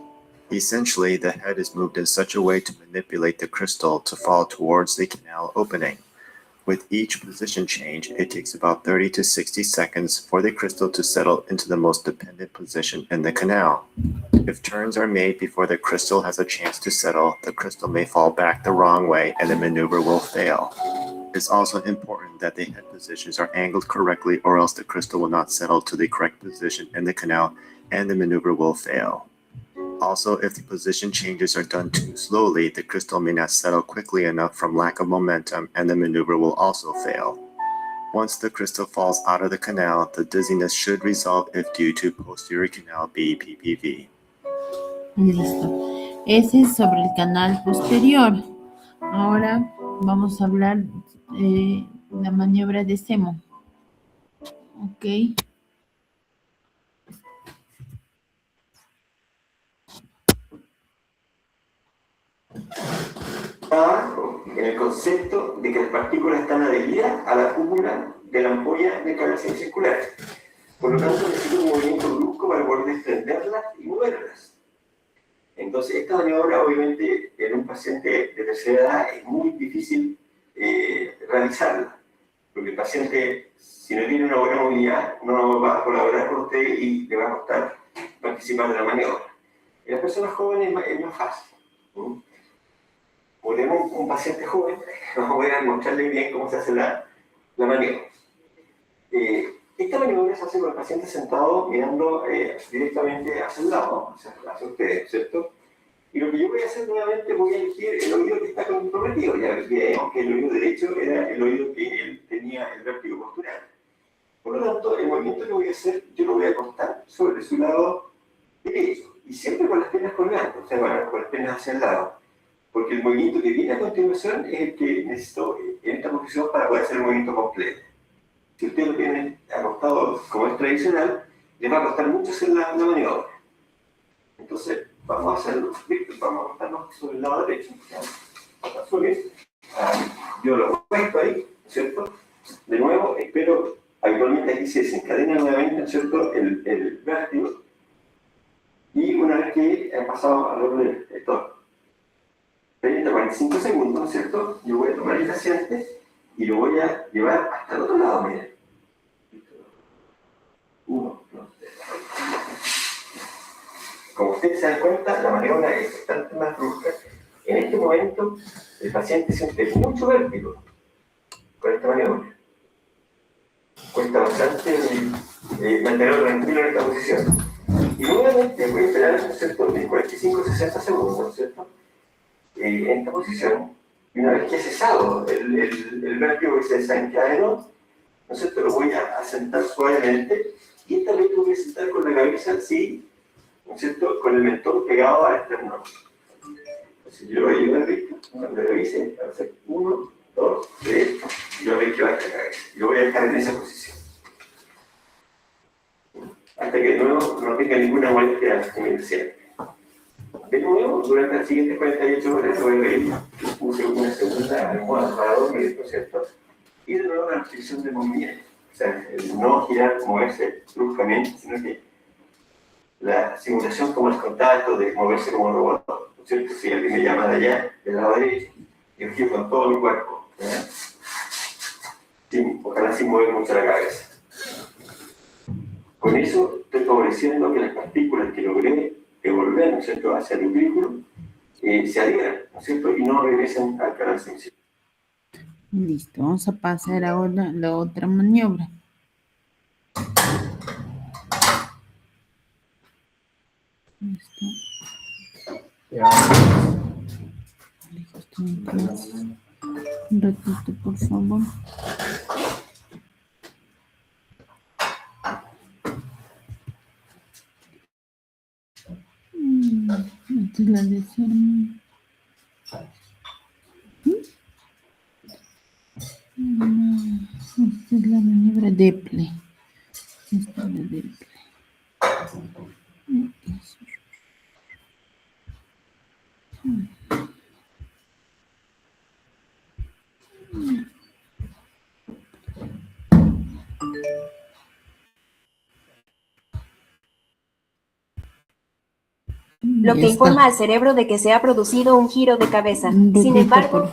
Essentially, the head is moved in such a way to manipulate the crystal to fall towards the canal opening. With each position change, it takes about 30 to 60 seconds for the crystal to settle into the most dependent position in the canal. If turns are made before the crystal has a chance to settle, the crystal may fall back the wrong way and the maneuver will fail. It's also important that the head positions are angled correctly, or else the crystal will not settle to the correct position in the canal and the maneuver will fail. Also, if the position changes are done too slowly, the crystal may not settle quickly enough from lack of momentum and the maneuver will also fail. Once the crystal falls out of the canal, the dizziness should resolve if due to posterior canal BPPV. Listo. Ese es sobre el canal posterior. Ahora vamos a hablar la maniobra de Semo. Ok. Abajo, en el concepto de que las partículas están adheridas a la cúpula de la ampolla de canalización circular. Por lo tanto, necesito un movimiento brusco para poder desprenderlas y moverlas. Entonces, esta maniobra, obviamente, en un paciente de tercera edad es muy difícil realizarla, porque el paciente, si no tiene una buena movilidad, no va a colaborar con usted y le va a costar participar de la maniobra. En las personas jóvenes es más fácil. Ponemos un paciente joven, vamos a mostrarle bien cómo se hace la maniobra. Esta maniobra se hace con el paciente sentado mirando directamente hacia el lado, hacia ustedes, ¿cierto? Y lo que yo voy a hacer nuevamente, voy a elegir el oído que está comprometido. Ya vemos que el oído derecho era el oído que él tenía el vértigo postural. Por lo tanto, el movimiento que voy a hacer, yo lo voy a acostar sobre su lado derecho. Y siempre con las piernas colgando, o sea, bueno, con las piernas hacia el lado. Porque el movimiento que viene a continuación es el que necesito en esta posición para poder hacer el movimiento completo. Si usted lo tiene acostado como es tradicional, le va a costar mucho hacer la maniobra. Entonces, vamos a hacerlo, vamos a acostarnos sobre el lado derecho. Yo lo puesto ahí, ¿cierto? De nuevo, espero, habitualmente aquí se desencadena nuevamente, ¿cierto? El vértigo. Y una vez que ha pasado alrededor de estos 30 a 45 segundos, ¿cierto? Yo voy a tomar el paciente y lo voy a llevar hasta el otro lado, miren. 1, 2, 3. Como ustedes se dan cuenta, la maniobra es bastante más brusca. En este momento, el paciente siente mucho vértigo con esta maniobra. Cuesta bastante mantenerlo tranquilo en esta posición. Y nuevamente voy a esperar, ¿cierto?, de 45 a 60 segundos, ¿cierto?, en esta posición. Y una vez que ha cesado el vértigo que se desencadenó, ¿no es cierto?, lo voy a sentar suavemente. Y esta vez lo voy a sentar con la cabeza así, ¿no es cierto?, con el mentón pegado al esternón. Entonces yo lo voy a llevar recto, cuando lo hice, a hacer 1, 2, 3, y yo voy a llevar la cabeza. Y lo voy a dejar en esa posición. Hasta que de nuevo no tenga ninguna molestia en el cielo. De nuevo, durante las siguientes 48 horas, voy a ver, puse una segunda almohada para dormir, ¿no es cierto? Y de nuevo la restricción de movimiento. O sea, el no girar, moverse bruscamente, sino que la simulación, como les contaba, esto de moverse como un robot, ¿no es cierto? Si alguien me llama de allá, del lado derecho, yo giro con todo mi cuerpo, ojalá sin mover mucho la cabeza. Con eso estoy favoreciendo que las partículas que logré devolver, ¿no es cierto?, hacia el ventrículo, se adhieran, ¿no es cierto?, y no regresen al canal sensible. Listo, vamos a pasar ahora a la otra maniobra. Listo. Un ratito, por favor. Esta es la desarme. Esta es la maniobra Deple. Esta es la Deple. Lo que informa al cerebro de que se ha producido un giro de cabeza. Sin embargo,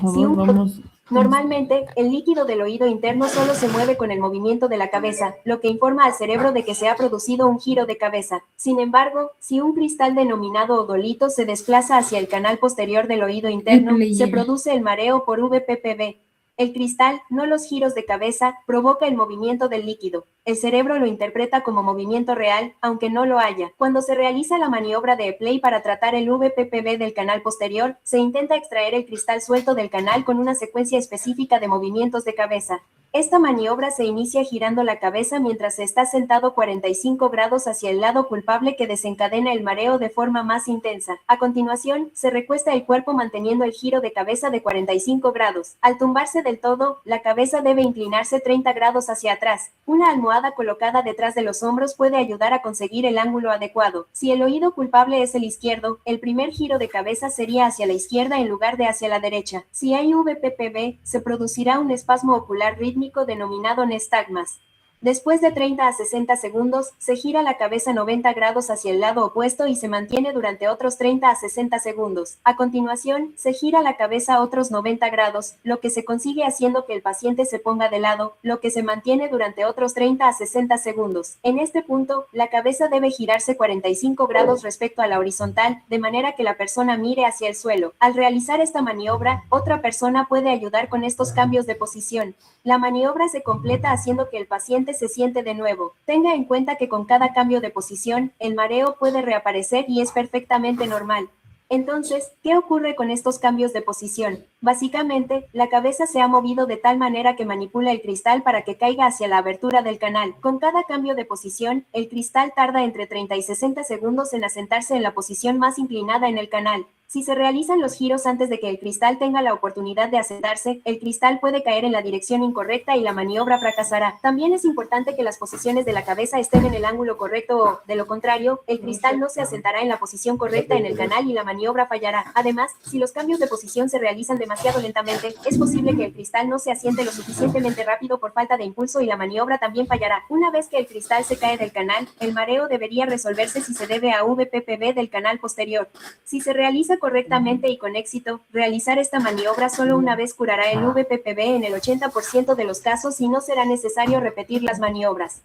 normalmente el líquido del oído interno solo se mueve con el movimiento de la cabeza, lo que informa al cerebro de que se ha producido un giro de cabeza. Sin embargo, si un cristal denominado odolito se desplaza hacia el canal posterior del oído interno, se produce el mareo por VPPV. El cristal, no los giros de cabeza, provoca el movimiento del líquido. El cerebro lo interpreta como movimiento real, aunque no lo haya. Cuando se realiza la maniobra de Epley para tratar el VPPV del canal posterior, se intenta extraer el cristal suelto del canal con una secuencia específica de movimientos de cabeza. Esta maniobra se inicia girando la cabeza mientras se está sentado 45 grados hacia el lado culpable que desencadena el mareo de forma más intensa. A continuación, se recuesta el cuerpo manteniendo el giro de cabeza de 45 grados. Al tumbarse del todo, la cabeza debe inclinarse 30 grados hacia atrás. Una almohada colocada detrás de los hombros puede ayudar a conseguir el ángulo adecuado. Si el oído culpable es el izquierdo, el primer giro de cabeza sería hacia la izquierda en lugar de hacia la derecha. Si hay VPPV, se producirá un espasmo ocular rítmico denominado nestagmas. Después de 30 a 60 segundos, se gira la cabeza 90 grados hacia el lado opuesto y se mantiene durante otros 30 a 60 segundos. A continuación, se gira la cabeza otros 90 grados, lo que se consigue haciendo que el paciente se ponga de lado, lo que se mantiene durante otros 30 a 60 segundos. En este punto, la cabeza debe girarse 45 grados respecto a la horizontal, de manera que la persona mire hacia el suelo. Al realizar esta maniobra, otra persona puede ayudar con estos cambios de posición. La maniobra se completa haciendo que el paciente se siente de nuevo. Tenga en cuenta que con cada cambio de posición, el mareo puede reaparecer y es perfectamente normal. Entonces, ¿qué ocurre con estos cambios de posición? Básicamente, la cabeza se ha movido de tal manera que manipula el cristal para que caiga hacia la abertura del canal. Con cada cambio de posición, el cristal tarda entre 30 y 60 segundos en asentarse en la posición más inclinada en el canal. Si se realizan los giros antes de que el cristal tenga la oportunidad de asentarse, el cristal puede caer en la dirección incorrecta y la maniobra fracasará. También es importante que las posiciones de la cabeza estén en el ángulo correcto o, de lo contrario, el cristal no se asentará en la posición correcta en el canal y la maniobra fallará. Además, si los cambios de posición se realizan demasiado lentamente, es posible que el cristal no se asiente lo suficientemente rápido por falta de impulso y la maniobra también fallará. Una vez que el cristal se cae del canal, el mareo debería resolverse si se debe a VPPV del canal posterior. Si se realiza correctamente y con éxito, realizar esta maniobra solo una vez curará el VPPV en el 80% de los casos y no será necesario repetir las maniobras.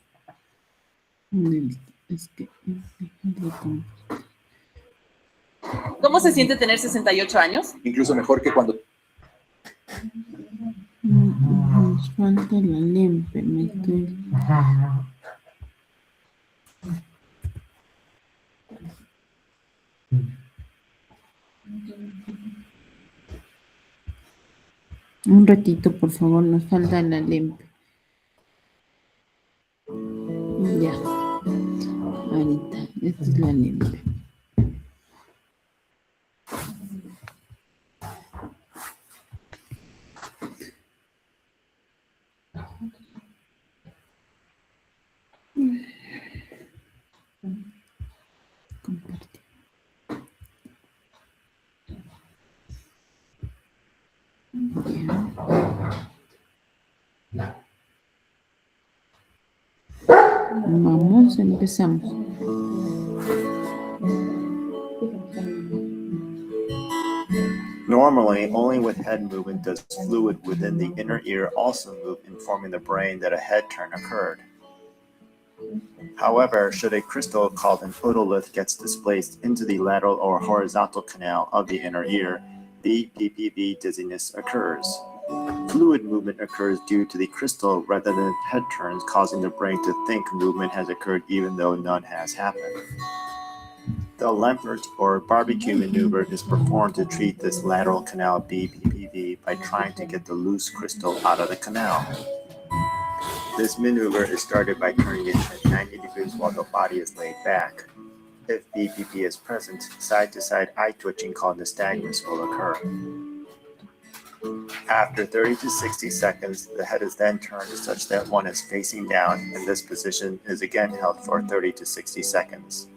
¿Cómo se siente tener 68 años? Incluso mejor que cuando... Nos falta la lente, me estoy... Un ratito, por favor, nos falta la lente. Ya. Ahorita, esta es la lente. Compartir. Vamos, empezamos. Normally, only with head movement does fluid within the inner ear also move, informing the brain that a head turn occurred. However, should a crystal called an otolith gets displaced into the lateral or horizontal canal of the inner ear, BPPV dizziness occurs. Fluid movement occurs due to the crystal rather than head turns, causing the brain to think movement has occurred even though none has happened. The Lempert or barbecue maneuver is performed to treat this lateral canal BPPV by trying to get the loose crystal out of the canal. This maneuver is started by turning it at 90 degrees while the body is laid back. If BPP is present, side-to-side eye twitching called nystagmus will occur. After 30 to 60 seconds, the head is then turned such that one is facing down, and this position is again held for 30 to 60 seconds.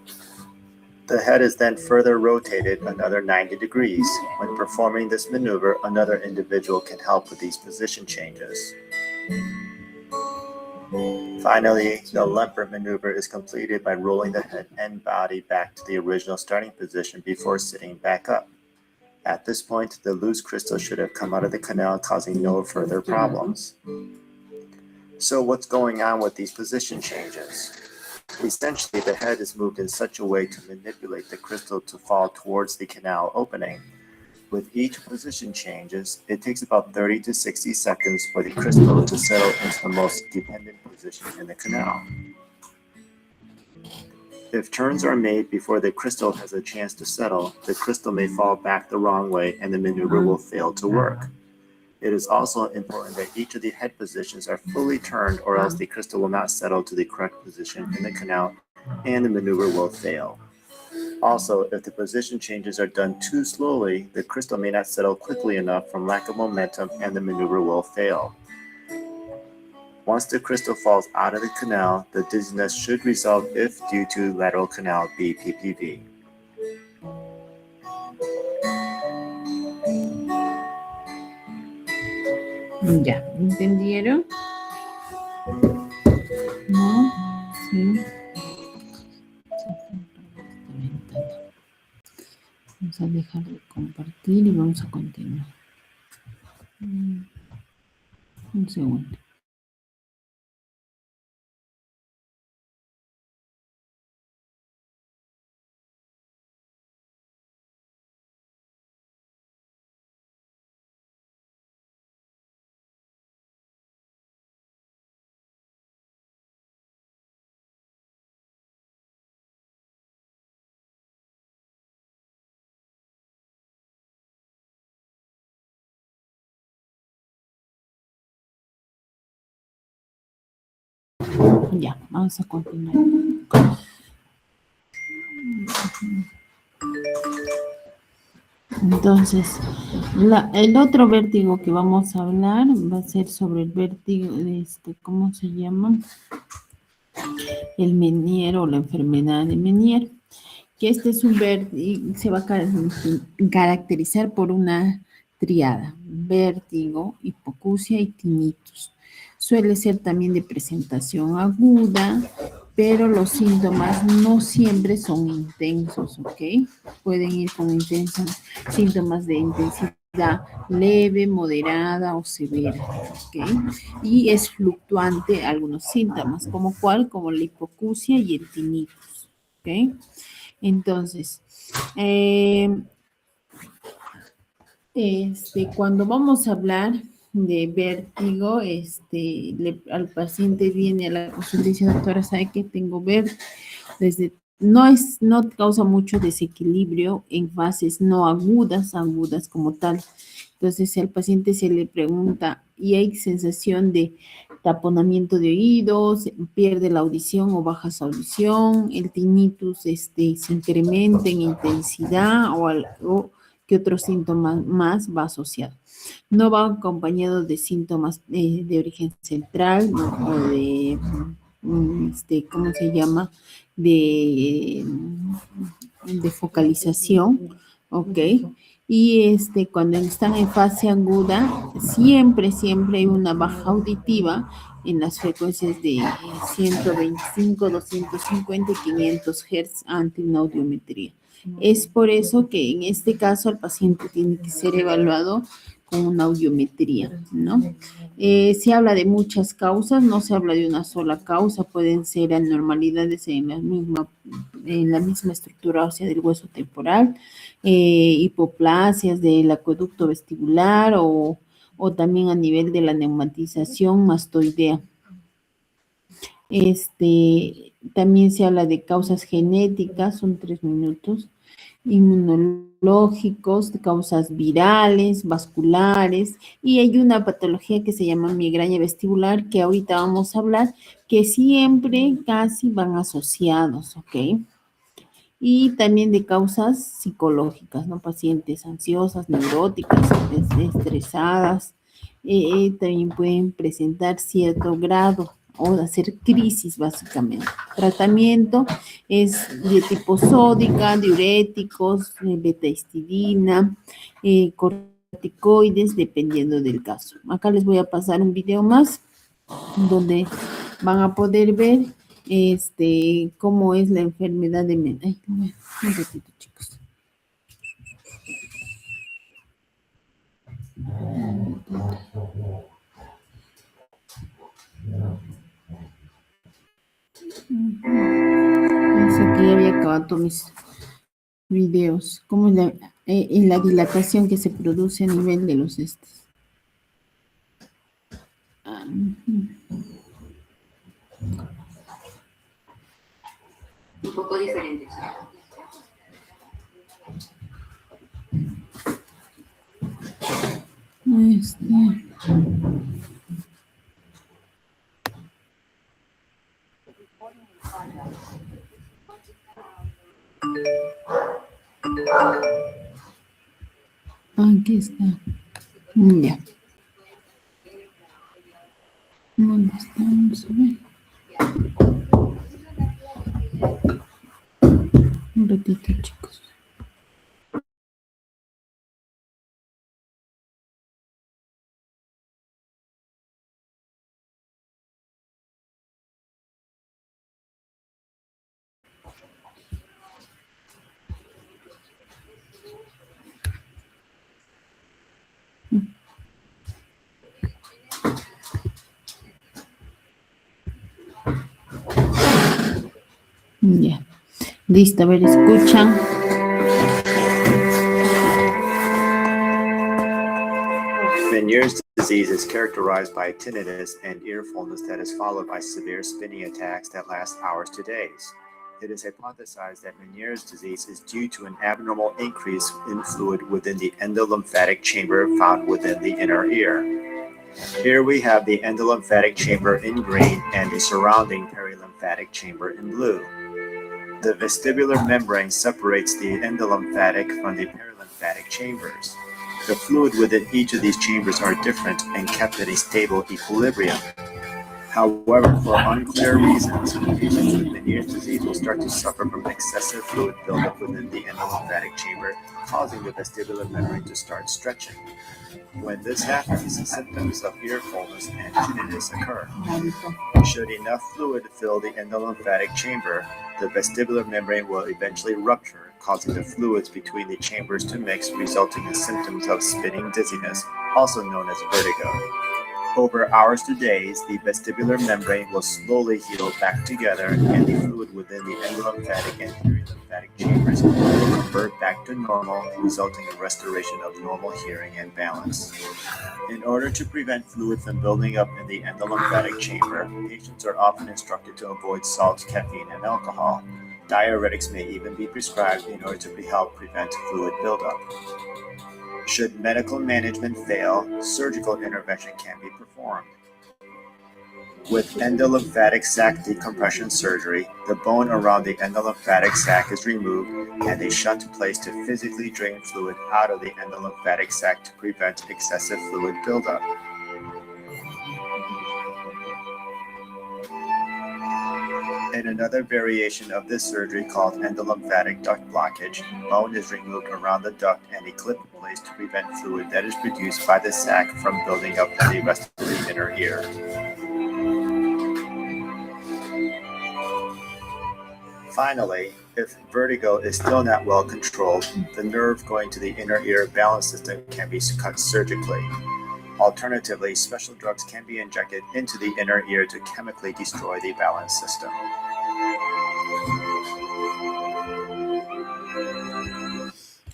The head is then further rotated another 90 degrees. When performing this maneuver, another individual can help with these position changes. Finally, the Lempert maneuver is completed by rolling the head and body back to the original starting position before sitting back up. At this point, the loose crystal should have come out of the canal, causing no further problems. So what's going on with these position changes? Essentially, the head is moved in such a way to manipulate the crystal to fall towards the canal opening. With each position changes, it takes about 30 to 60 seconds for the crystal to settle into the most dependent position in the canal. If turns are made before the crystal has a chance to settle, the crystal may fall back the wrong way and the maneuver will fail to work. It is also important that each of the head positions are fully turned, or else the crystal will not settle to the correct position in the canal and the maneuver will fail. Also, if the position changes are done too slowly, the crystal may not settle quickly enough from lack of momentum and the maneuver will fail. Once the crystal falls out of the canal, the dizziness should resolve if due to lateral canal BPPV. Ya, ¿entendieron? Vamos a dejar de compartir y vamos a continuar. Un segundo. Ya, vamos a continuar. Entonces, el otro vértigo que vamos a hablar va a ser sobre el vértigo, ¿cómo se llama? El Menier o la enfermedad de Menier, que este es un vértigo, se va a caracterizar por una triada: vértigo, hipoacusia y tinnitus. Suele ser también de presentación aguda, pero los síntomas no siempre son intensos, ¿ok? Pueden ir con intensos síntomas de intensidad leve, moderada o severa, ¿ok? Y es fluctuante algunos síntomas, como la hipoacusia y el tinnitus, ¿ok? Entonces, cuando vamos a hablar de vértigo, al paciente viene a la consulta y dice: doctora, ¿sabe qué? Tengo vértigo. No causa mucho desequilibrio en fases no agudas como tal. Entonces, al paciente se le pregunta, ¿y hay sensación de taponamiento de oídos, pierde la audición o baja su audición? ¿El tinnitus se incrementa en intensidad o qué otro síntoma más va asociado? No va acompañado de síntomas de origen central, ¿no? O de, ¿cómo se llama? De focalización, ¿ok? Y cuando están en fase aguda, siempre hay una baja auditiva en las frecuencias de 125, 250 y 500 Hz ante una audiometría. Es por eso que en este caso el paciente tiene que ser evaluado con una audiometría, ¿no? Se habla de muchas causas, no se habla de una sola causa, pueden ser anormalidades en la misma estructura ósea del hueso temporal, hipoplasias del acueducto vestibular o también a nivel de la neumatización mastoidea. También se habla de causas genéticas, son 3 minutos, inmunológicos, de causas virales, vasculares, y hay una patología que se llama migraña vestibular, que ahorita vamos a hablar, que siempre casi van asociados, ¿ok? Y también de causas psicológicas, ¿no? Pacientes ansiosas, neuróticas, estresadas, también pueden presentar cierto grado o hacer crisis, básicamente. Tratamiento es de tipo sódica, diuréticos, beta-histidina, corticoides, dependiendo del caso. Acá les voy a pasar un video más donde van a poder ver cómo es la enfermedad de Menier. Un ratito, chicos. Pensé que ya había acabado todos mis videos. Cómo es la dilatación que se produce a nivel de los estos. Un poco diferente. Aquí está. Ya. ¿Dónde estamos? A ver. Un ratito, chicos. Ya. Listo, a ver, escuchan. Meniere's disease is characterized by tinnitus and ear fullness that is followed by severe spinning attacks that last hours to days. It is hypothesized that Meniere's disease is due to an abnormal increase in fluid within the endolymphatic chamber found within the inner ear. Here we have the endolymphatic chamber in green and the surrounding perilymphatic chamber in blue. The vestibular membrane separates the endolymphatic from the perilymphatic chambers. The fluid within each of these chambers are different and kept at a stable equilibrium. However, for unclear reasons, patients with Meniere's disease will start to suffer from excessive fluid buildup within the endolymphatic chamber, causing the vestibular membrane to start stretching. When this happens, symptoms of ear fullness and tinnitus occur. Should enough fluid fill the endolymphatic chamber, the vestibular membrane will eventually rupture, causing the fluids between the chambers to mix, resulting in symptoms of spinning dizziness, also known as vertigo. Over hours to days, the vestibular membrane will slowly heal back together, and the fluid within the endolymphatic and perilymphatic chambers will revert back to normal, resulting in restoration of normal hearing and balance. In order to prevent fluid from building up in the endolymphatic chamber, patients are often instructed to avoid salt, caffeine, and alcohol. Diuretics may even be prescribed in order to help prevent fluid buildup. Should medical management fail, surgical intervention can be performed. With endolymphatic sac decompression surgery, the bone around the endolymphatic sac is removed and a shunt placed to physically drain fluid out of the endolymphatic sac to prevent excessive fluid buildup. In another variation of this surgery called endolymphatic duct blockage, bone is removed around the duct and a clip placed to prevent fluid that is produced by the sac from building up in the rest of the inner ear. Finally, if vertigo is still not well controlled, the nerve going to the inner ear balance system can be cut surgically. Alternatively, special drugs can be injected into the inner ear to chemically destroy the balance system.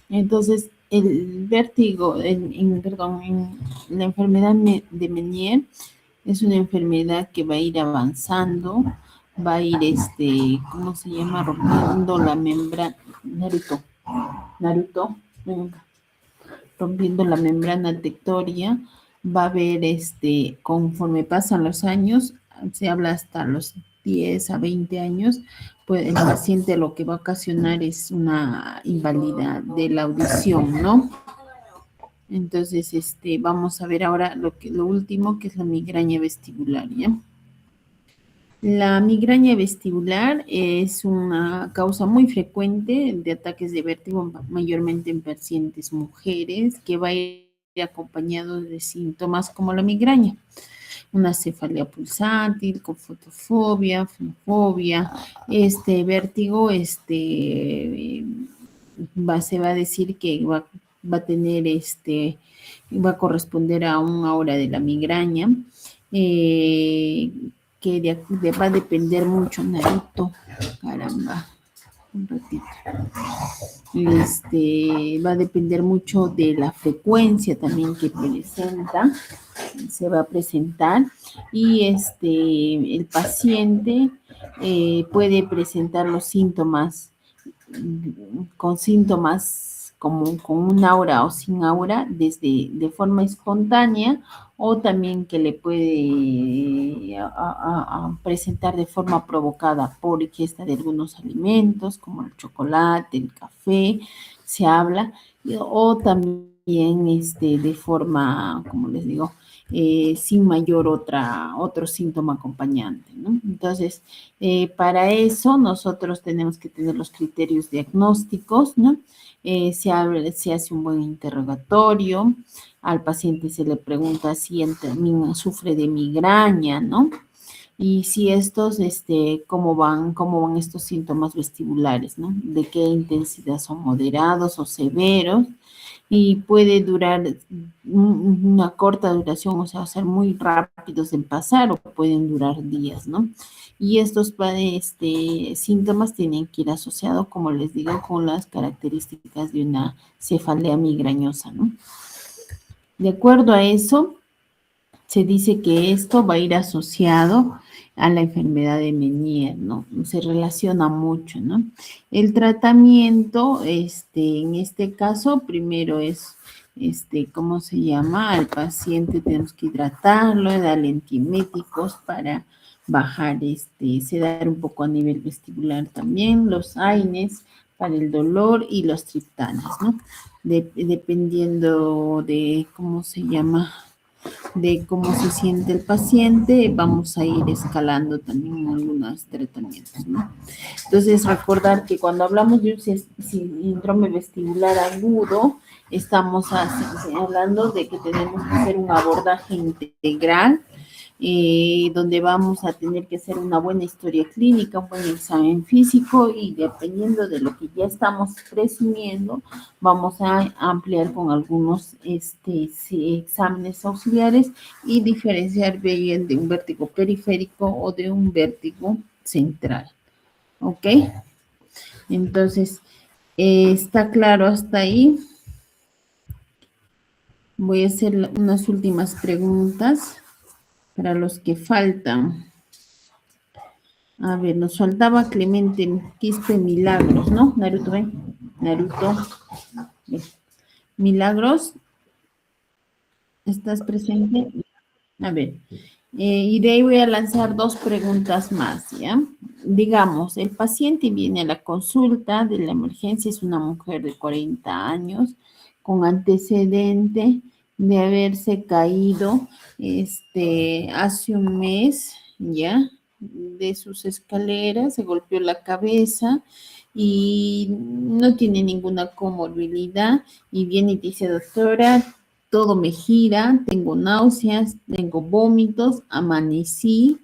Entonces, el vértigo, perdón, en la enfermedad de Meniere es una enfermedad que va a ir avanzando, va a ir, ¿cómo se llama? Rompiendo la membrana, Naruto, venga, rompiendo la membrana tectoria, va a haber, conforme pasan los años, se habla hasta los 10 a 20 años, pues el paciente lo que va a ocasionar es una invalidad de la audición, ¿no? Entonces, vamos a ver ahora lo último, que es la migraña vestibular, ¿ya? La migraña vestibular es una causa muy frecuente de ataques de vértigo, mayormente en pacientes mujeres, que va a ir acompañado de síntomas como la migraña, una cefalea pulsátil, con fotofobia, fonofobia. Este vértigo, se va a decir que va a tener, va a corresponder a una hora de la migraña, que va a depender mucho, Naruto, caramba, un ratito. Va a depender mucho de la frecuencia también que se va a presentar, y el paciente puede presentar los síntomas, con síntomas como con un aura o sin aura, de forma espontánea, o también que le puede presentar de forma provocada por ingesta de algunos alimentos, como el chocolate, el café, se habla, o también de forma, como les digo, sin mayor otro síntoma acompañante, ¿no? Entonces, para eso nosotros tenemos que tener los criterios diagnósticos, ¿no? Se hace un buen interrogatorio, al paciente se le pregunta si también sufre de migraña, ¿no? Y si estos, cómo van estos síntomas vestibulares, ¿no? De qué intensidad, son moderados o severos. y puede durar una corta duración, o sea, ser muy rápidos en pasar o pueden durar días, ¿no? Y estos síntomas tienen que ir asociados, como les digo, con las características de una cefalea migrañosa, ¿no? De acuerdo a eso, se dice que esto va a ir asociado a la enfermedad de Meniere, ¿no? Se relaciona mucho, ¿no? El tratamiento, en este caso, primero es, ¿cómo se llama? Al paciente tenemos que hidratarlo, darle antieméticos para bajar, sedar un poco a nivel vestibular también, los AINES para el dolor y los triptanes, ¿no? Dependiendo de, ¿cómo se llama?, de cómo se siente el paciente, vamos a ir escalando también algunos tratamientos, ¿no? Entonces, recordar que cuando hablamos de un síndrome vestibular agudo, estamos hablando de que tenemos que hacer un abordaje integral, donde vamos a tener que hacer una buena historia clínica, un buen examen físico y dependiendo de lo que ya estamos presumiendo, vamos a ampliar con algunos exámenes auxiliares y diferenciar bien de un vértigo periférico o de un vértigo central. ¿Ok? Entonces, ¿está claro hasta ahí? Voy a hacer unas últimas preguntas para los que faltan. A ver, nos faltaba Clemente Quispe Milagros, ¿no? Naruto, ven. Naruto. Ven. Milagros, ¿estás presente? A ver, y de ahí voy a lanzar dos preguntas más, ¿ya? Digamos, el paciente viene a la consulta de la emergencia, es una mujer de 40 años, con antecedente de haberse caído, hace un mes, ¿ya?, de sus escaleras, se golpeó la cabeza y no tiene ninguna comorbilidad y viene y dice, doctora, todo me gira, tengo náuseas, tengo vómitos, amanecí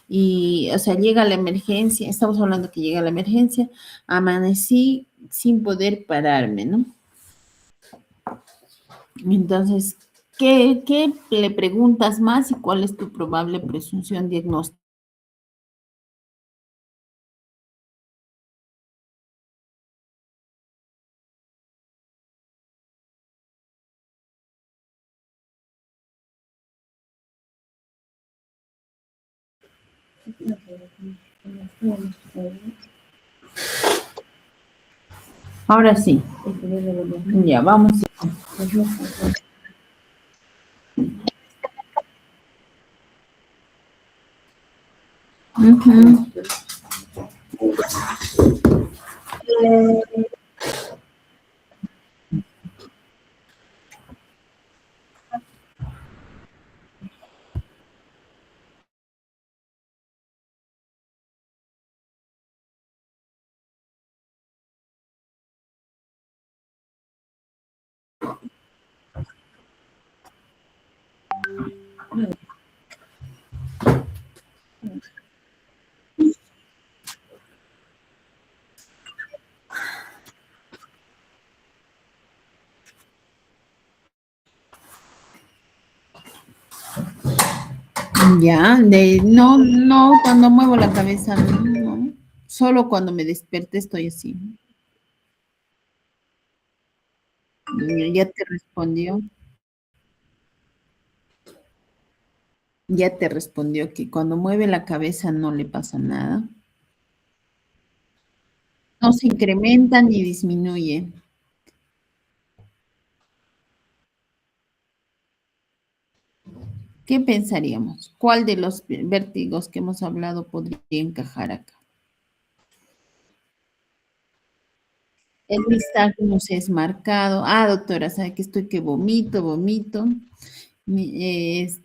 y, o sea, llega la emergencia, estamos hablando que llega la emergencia, amanecí sin poder pararme, ¿no? Entonces, ¿qué le preguntas más y cuál es tu probable presunción diagnóstica? Ahora sí. Ya, vamos. Ujú. Ya, no, cuando muevo la cabeza, no. Solo cuando me desperté estoy así. Ya te respondió. Ya te respondió que cuando mueve la cabeza no le pasa nada. No se incrementa ni disminuye. ¿Qué pensaríamos? ¿Cuál de los vértigos que hemos hablado podría encajar acá? El nistagmus es marcado. Ah, doctora, sabe que estoy que vomito.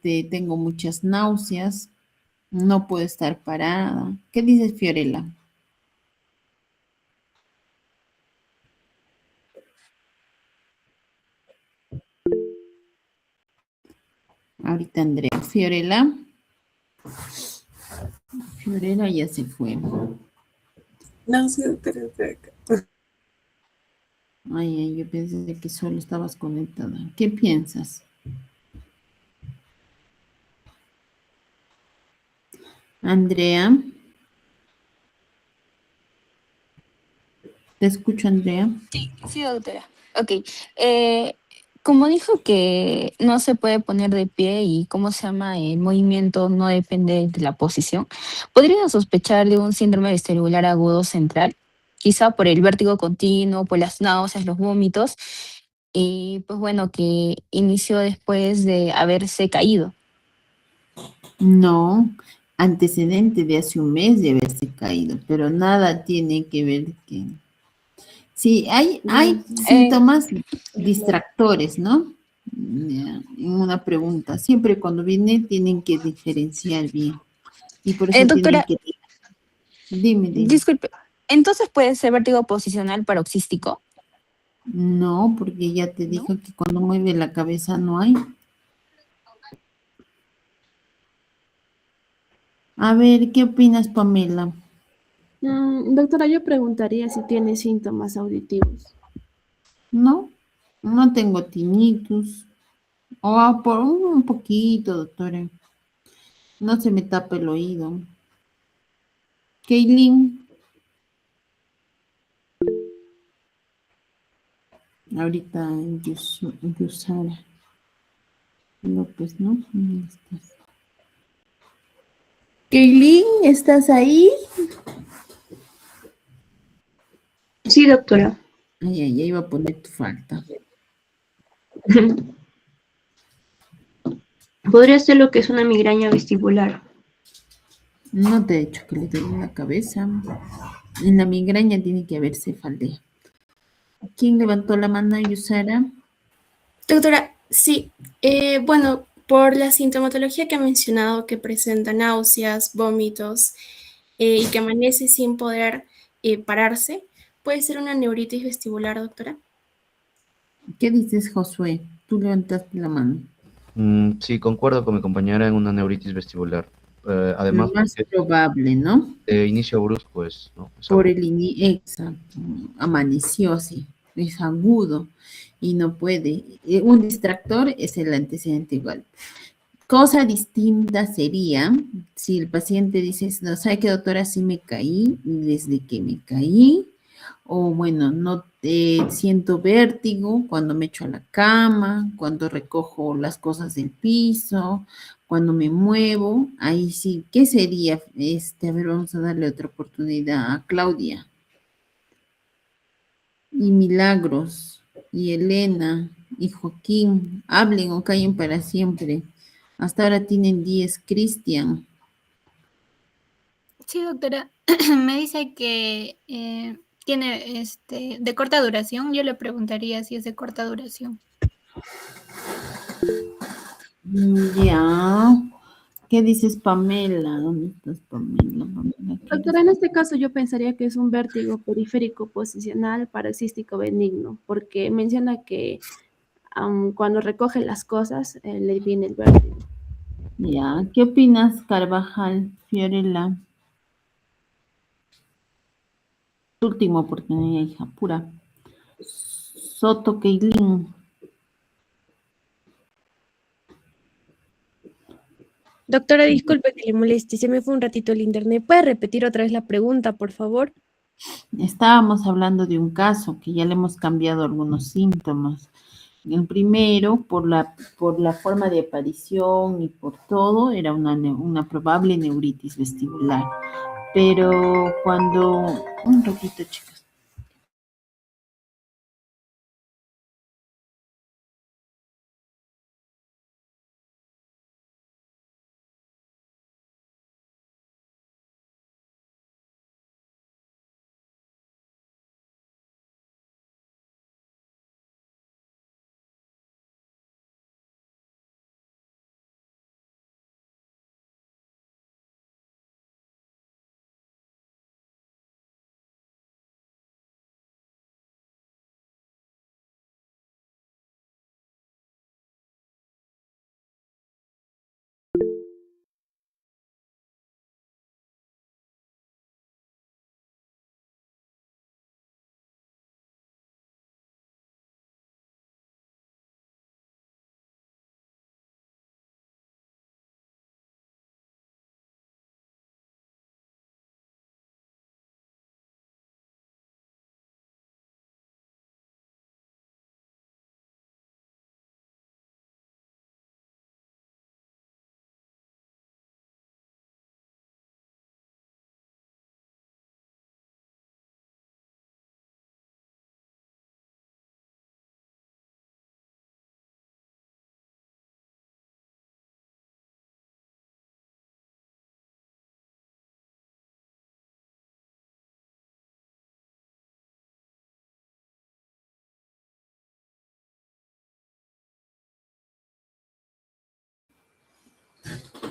Tengo muchas náuseas. No puedo estar parada. ¿Qué dice Fiorella? Ahorita Andrea. Fiorella. Fiorella ya se fue. No, sí, doctora, estoy acá. Ay, ay, yo pensé que solo estabas conectada. ¿Qué piensas? Andrea, te escucho, Andrea. Sí, doctora. Ok. eh, Como dijo que no se puede poner de pie y cómo se llama el movimiento no depende de la posición, podría sospechar de un síndrome vestibular agudo central, quizá por el vértigo continuo, por las náuseas, los vómitos, y pues bueno, que inició después de haberse caído. No, antecedente de hace un mes de haberse caído, pero nada tiene que ver que... Sí, hay síntomas distractores, ¿no? Ya, en una pregunta. Siempre cuando viene tienen que diferenciar bien. Y por eso tienen Doctora, que... Dime, dime. disculpe, entonces puede ser vértigo posicional paroxístico. No, porque ya te dijo que cuando mueve la cabeza no hay. A ver, ¿qué opinas, Pamela? Doctora, yo preguntaría si tiene síntomas auditivos. No, no tengo tinnitus. O por un poquito, doctora. No se me tapa el oído. Kaylin, ahorita Yusara López, ¿no? ¿Dónde estás? Kaylin, ¿estás ahí? Sí, doctora. Ay, ay, ay, iba a poner tu falta. Podría ser lo que es una migraña vestibular. No te he dicho que le duele la cabeza. En la migraña tiene que haber cefalea. ¿Quién levantó la mano, Yusara? Doctora, sí, bueno, por la sintomatología que ha mencionado, que presenta náuseas, vómitos y que amanece sin poder pararse, ¿puede ser una neuritis vestibular, doctora? ¿Qué dices, Josué? Tú levantaste la mano. Sí, concuerdo con mi compañera en una neuritis vestibular. Lo Además, más porque probable, ¿no? de inicio brusco es, ¿no? Es Por agudo. el exacto, amaneció así, es agudo y no puede. Un distractor es el antecedente igual. Cosa distinta sería si el paciente dice, no sabe qué, doctora, sí me caí, y desde que me caí, o bueno, no siento vértigo cuando me echo a la cama, cuando recojo las cosas del piso, cuando me muevo, ahí sí, ¿qué sería? A ver, vamos a darle otra oportunidad a Claudia. Y Milagros, y Elena, y Joaquín, hablen o callen para siempre. Hasta ahora tienen 10. Cristian. Sí, doctora. Me dice que tiene de corta duración. Yo le preguntaría si es de corta duración. Ya. ¿Qué dices, Pamela? ¿Dónde estás, Pamela? Pamela, ¿qué Doctora, en este caso yo pensaría que es un vértigo periférico posicional paroxístico benigno, porque menciona que cuando recoge las cosas le viene el vértigo. Ya. ¿Qué opinas, Carvajal, Fiorella? Tu última oportunidad, hija, pura. Soto, Keilin. Doctora, disculpe que le moleste, se me fue un ratito el internet. ¿Puede repetir otra vez la pregunta, por favor? Estábamos hablando de un caso que ya le hemos cambiado algunos síntomas. El primero, por la forma de aparición y por todo, era una probable neuritis vestibular. Pero cuando... Un ratito, chicos.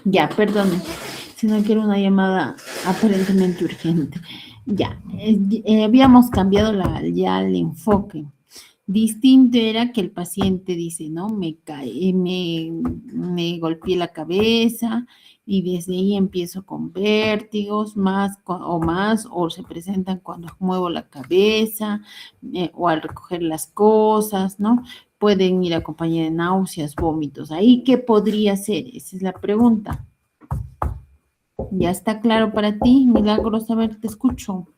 Ya, perdone, si no quiero una llamada aparentemente urgente. Ya, habíamos cambiado ya el enfoque. Distinto era que el paciente dice, ¿no? Me golpeé la cabeza y desde ahí empiezo con vértigos o se presentan cuando muevo la cabeza o al recoger las cosas, ¿no? Pueden ir acompañados de náuseas, vómitos. ¿Ahí qué podría ser? Esa es la pregunta. ¿Ya está claro para ti, Milagros? A ver, te escucho.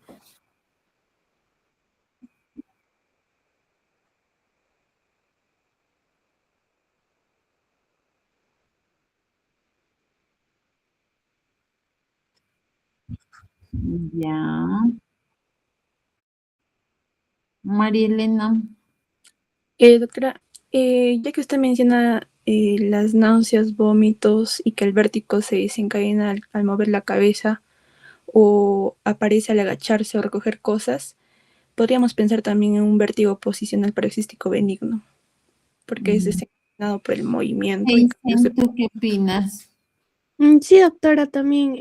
Ya. María Elena. Doctora, ya que usted menciona las náuseas, vómitos y que el vértigo se desencadena al mover la cabeza o aparece al agacharse o recoger cosas, podríamos pensar también en un vértigo posicional paroxístico benigno, porque es desencadenado por el movimiento. ¿Tú qué opinas? Sí, doctora, también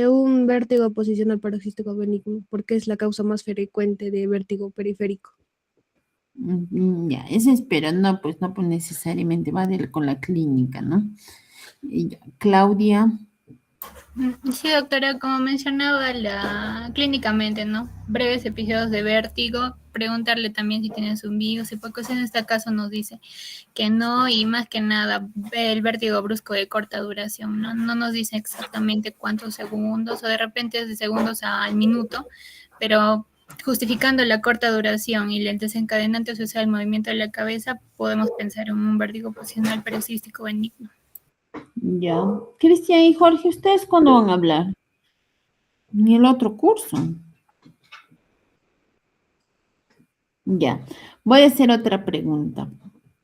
un vértigo posicional paroxístico benigno, porque es la causa más frecuente de vértigo periférico. Ya, eso espero, no, pues necesariamente va con la clínica, ¿no? Y ya, Claudia. Sí, doctora, como mencionaba clínicamente, ¿no? Breves episodios de vértigo, preguntarle también si tiene zumbidos, hipoacusia en este caso nos dice que no, y más que nada el vértigo brusco de corta duración, ¿no? No nos dice exactamente cuántos segundos o de repente es de segundos al minuto, pero justificando la corta duración y el desencadenante asociado al movimiento de la cabeza, podemos pensar en un vértigo posicional paroxístico benigno. Ya. Cristian y Jorge, ¿ustedes cuándo van a hablar? Ni el otro curso. Ya. Voy a hacer otra pregunta.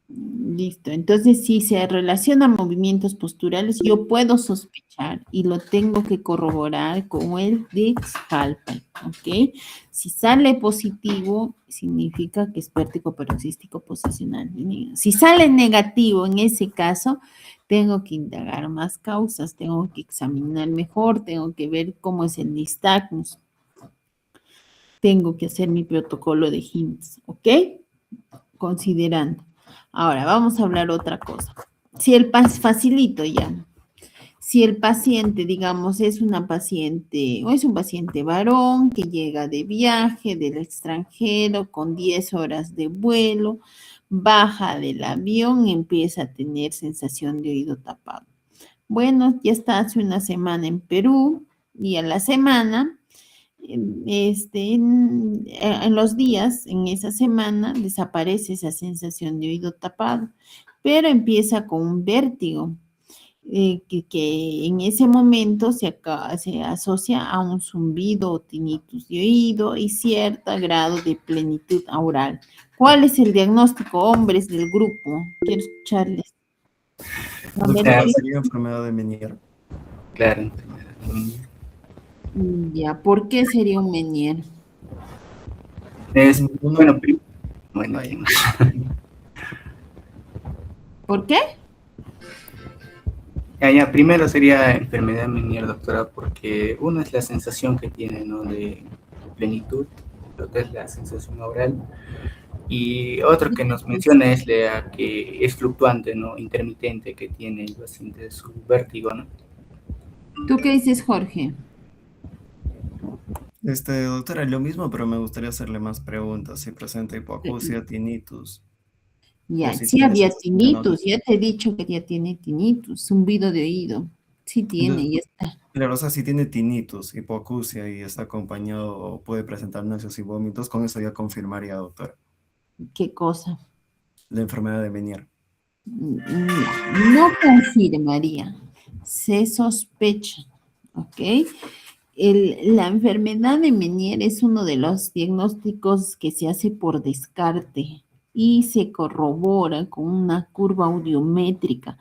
Listo. Entonces, si se relaciona a movimientos posturales, yo puedo sospechar y lo tengo que corroborar con el Dix-Halpern, ¿ok? Si sale positivo, significa que es vértigo paroxístico posicional. Si sale negativo, en ese caso, tengo que indagar más causas, tengo que examinar mejor, tengo que ver cómo es el nistagmus. Tengo que hacer mi protocolo de HIMSS, ¿ok? Considerando. Ahora, vamos a hablar otra cosa. Si el facilito ya. Si el paciente, digamos, es una paciente o es un paciente varón que llega de viaje del extranjero con 10 horas de vuelo, baja del avión y empieza a tener sensación de oído tapado. Bueno, ya está hace una semana en Perú y a la semana, en los días, en esa semana, desaparece esa sensación de oído tapado, pero empieza con un vértigo. Que en ese momento se asocia a un zumbido o tinnitus de oído y cierto grado de plenitud aural. ¿Cuál es el diagnóstico, hombres del grupo? Quiero escucharles. Sería enfermedad de Menier. Claro. Ya, ¿por qué sería un Menier? ¿Por qué? Primero sería enfermedad Menier, doctora, porque una es la sensación que tiene, ¿no? De plenitud, otra es la sensación oral, y otro que nos menciona es la que es fluctuante, ¿no? Intermitente, que tiene el paciente de su vértigo, ¿no? ¿Tú qué dices, Jorge? Doctora, lo mismo, pero me gustaría hacerle más preguntas. Si presenta hipoacusia, tinnitus. Ya, sí había tinnitus, ya te he dicho que ya tiene tinnitus, zumbido de oído. Sí tiene, ya está. Claro, o sea, si tiene tinnitus, hipoacusia y está acompañado o puede presentar náuseas y vómitos, con eso ya confirmaría, doctora. ¿Qué cosa? La enfermedad de Menier. No confirmaría, se sospecha, ¿ok? La enfermedad de Menier es uno de los diagnósticos que se hace por descarte y se corrobora con una curva audiométrica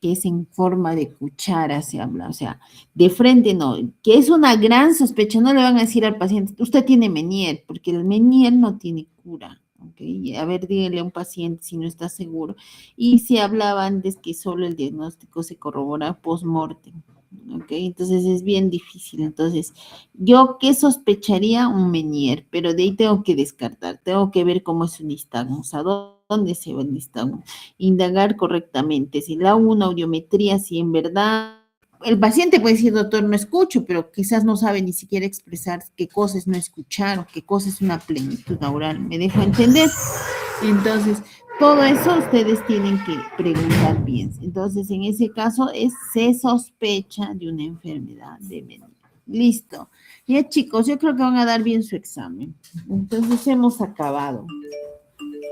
que es en forma de cuchara, se habla, o sea, de frente no, que es una gran sospecha, no le van a decir al paciente, usted tiene Menier, porque el Menier no tiene cura, ¿ok? A ver, dígale a un paciente si no está seguro. Y se hablaba antes que solo el diagnóstico se corrobora post-mortem, ¿ok? Entonces es bien difícil. Entonces, ¿yo qué sospecharía? Un Menier, pero de ahí tengo que descartar, tengo que ver cómo es un nistagmo, o sea, dónde se va el nistagmo, indagar correctamente, si le hago una audiometría, si en verdad el paciente puede decir, doctor, no escucho, pero quizás no sabe ni siquiera expresar qué cosa es no escuchar o qué cosa es una plenitud neural, ¿me dejo entender? Entonces, todo eso ustedes tienen que preguntar bien. Entonces, en ese caso, se sospecha de una enfermedad de Menier. Listo. Ya, chicos, yo creo que van a dar bien su examen. Entonces, hemos acabado.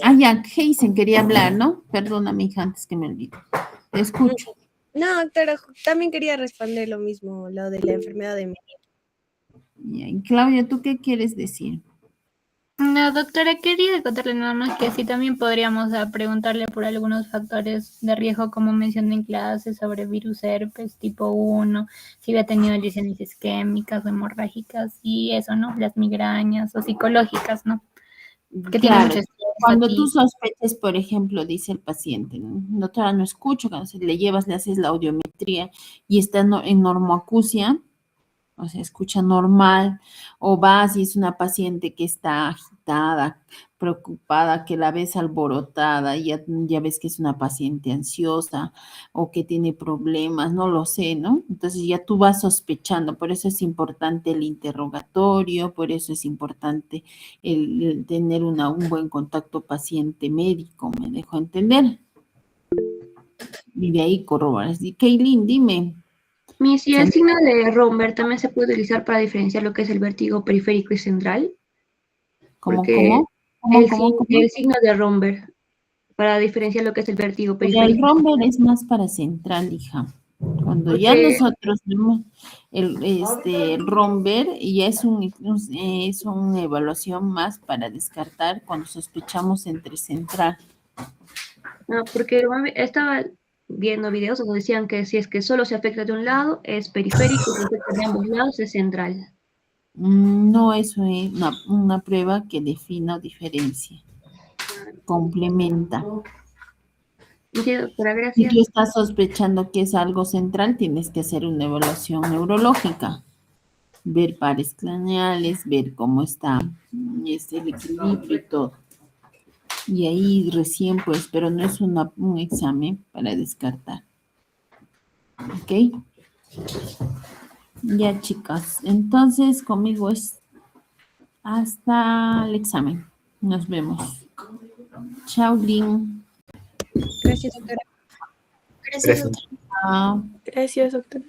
Ah, ya, Heisen quería hablar, ¿no? Perdóname, hija, antes que me olvide. Te escucho. No, doctora, también quería responder lo mismo, lo de la enfermedad de Menier. Ya, y Claudia, ¿tú qué quieres decir? No, doctora, quería contarle nada más que sí también podríamos preguntarle por algunos factores de riesgo, como mencioné en clase, sobre virus herpes tipo 1, si había tenido lesiones isquémicas o hemorrágicas y eso, ¿no? Las migrañas o psicológicas, ¿no? Que tiene Claro, mucho estrés, cuando tú fatiga. sospeches, por ejemplo, dice el paciente, ¿no? Doctora, no escucho, cuando le llevas, le haces la audiometría y está en normoacusia, o sea, escucha normal, o vas y es una paciente que está agitada, preocupada, que la ves alborotada, y ya ves que es una paciente ansiosa o que tiene problemas, no lo sé, ¿no? Entonces ya tú vas sospechando, por eso es importante el interrogatorio, por eso es importante el tener un buen contacto paciente-médico, ¿me dejo entender? Y de ahí corroboras. Y Kaylin, dime. Si el signo de Romberg también se puede utilizar para diferenciar lo que es el vértigo periférico y central. ¿Cómo? El signo de Romberg, para diferenciar lo que es el vértigo Pero el periférico. Romberg es más para central, hija. Cuando ya Porque- nosotros vemos el Romberg, ya es una evaluación más para descartar cuando sospechamos entre central. No, porque estaba viendo videos donde decían que si es que solo se afecta de un lado, es periférico, y si se afecta de ambos lados, es central. No, eso es una prueba que defina o diferencia. Complementa. Sí, doctora, Si gracias. tú estás sospechando que es algo central, tienes que hacer una evaluación neurológica. Ver pares craneales, ver cómo está el equilibrio y todo. Y ahí recién, pues, pero no es un examen para descartar. ¿Ok? Ya, chicas. Entonces, conmigo es hasta el examen. Nos vemos. Chao, Lin. Gracias, doctora. Gracias, doctora. Chao. Gracias, doctora.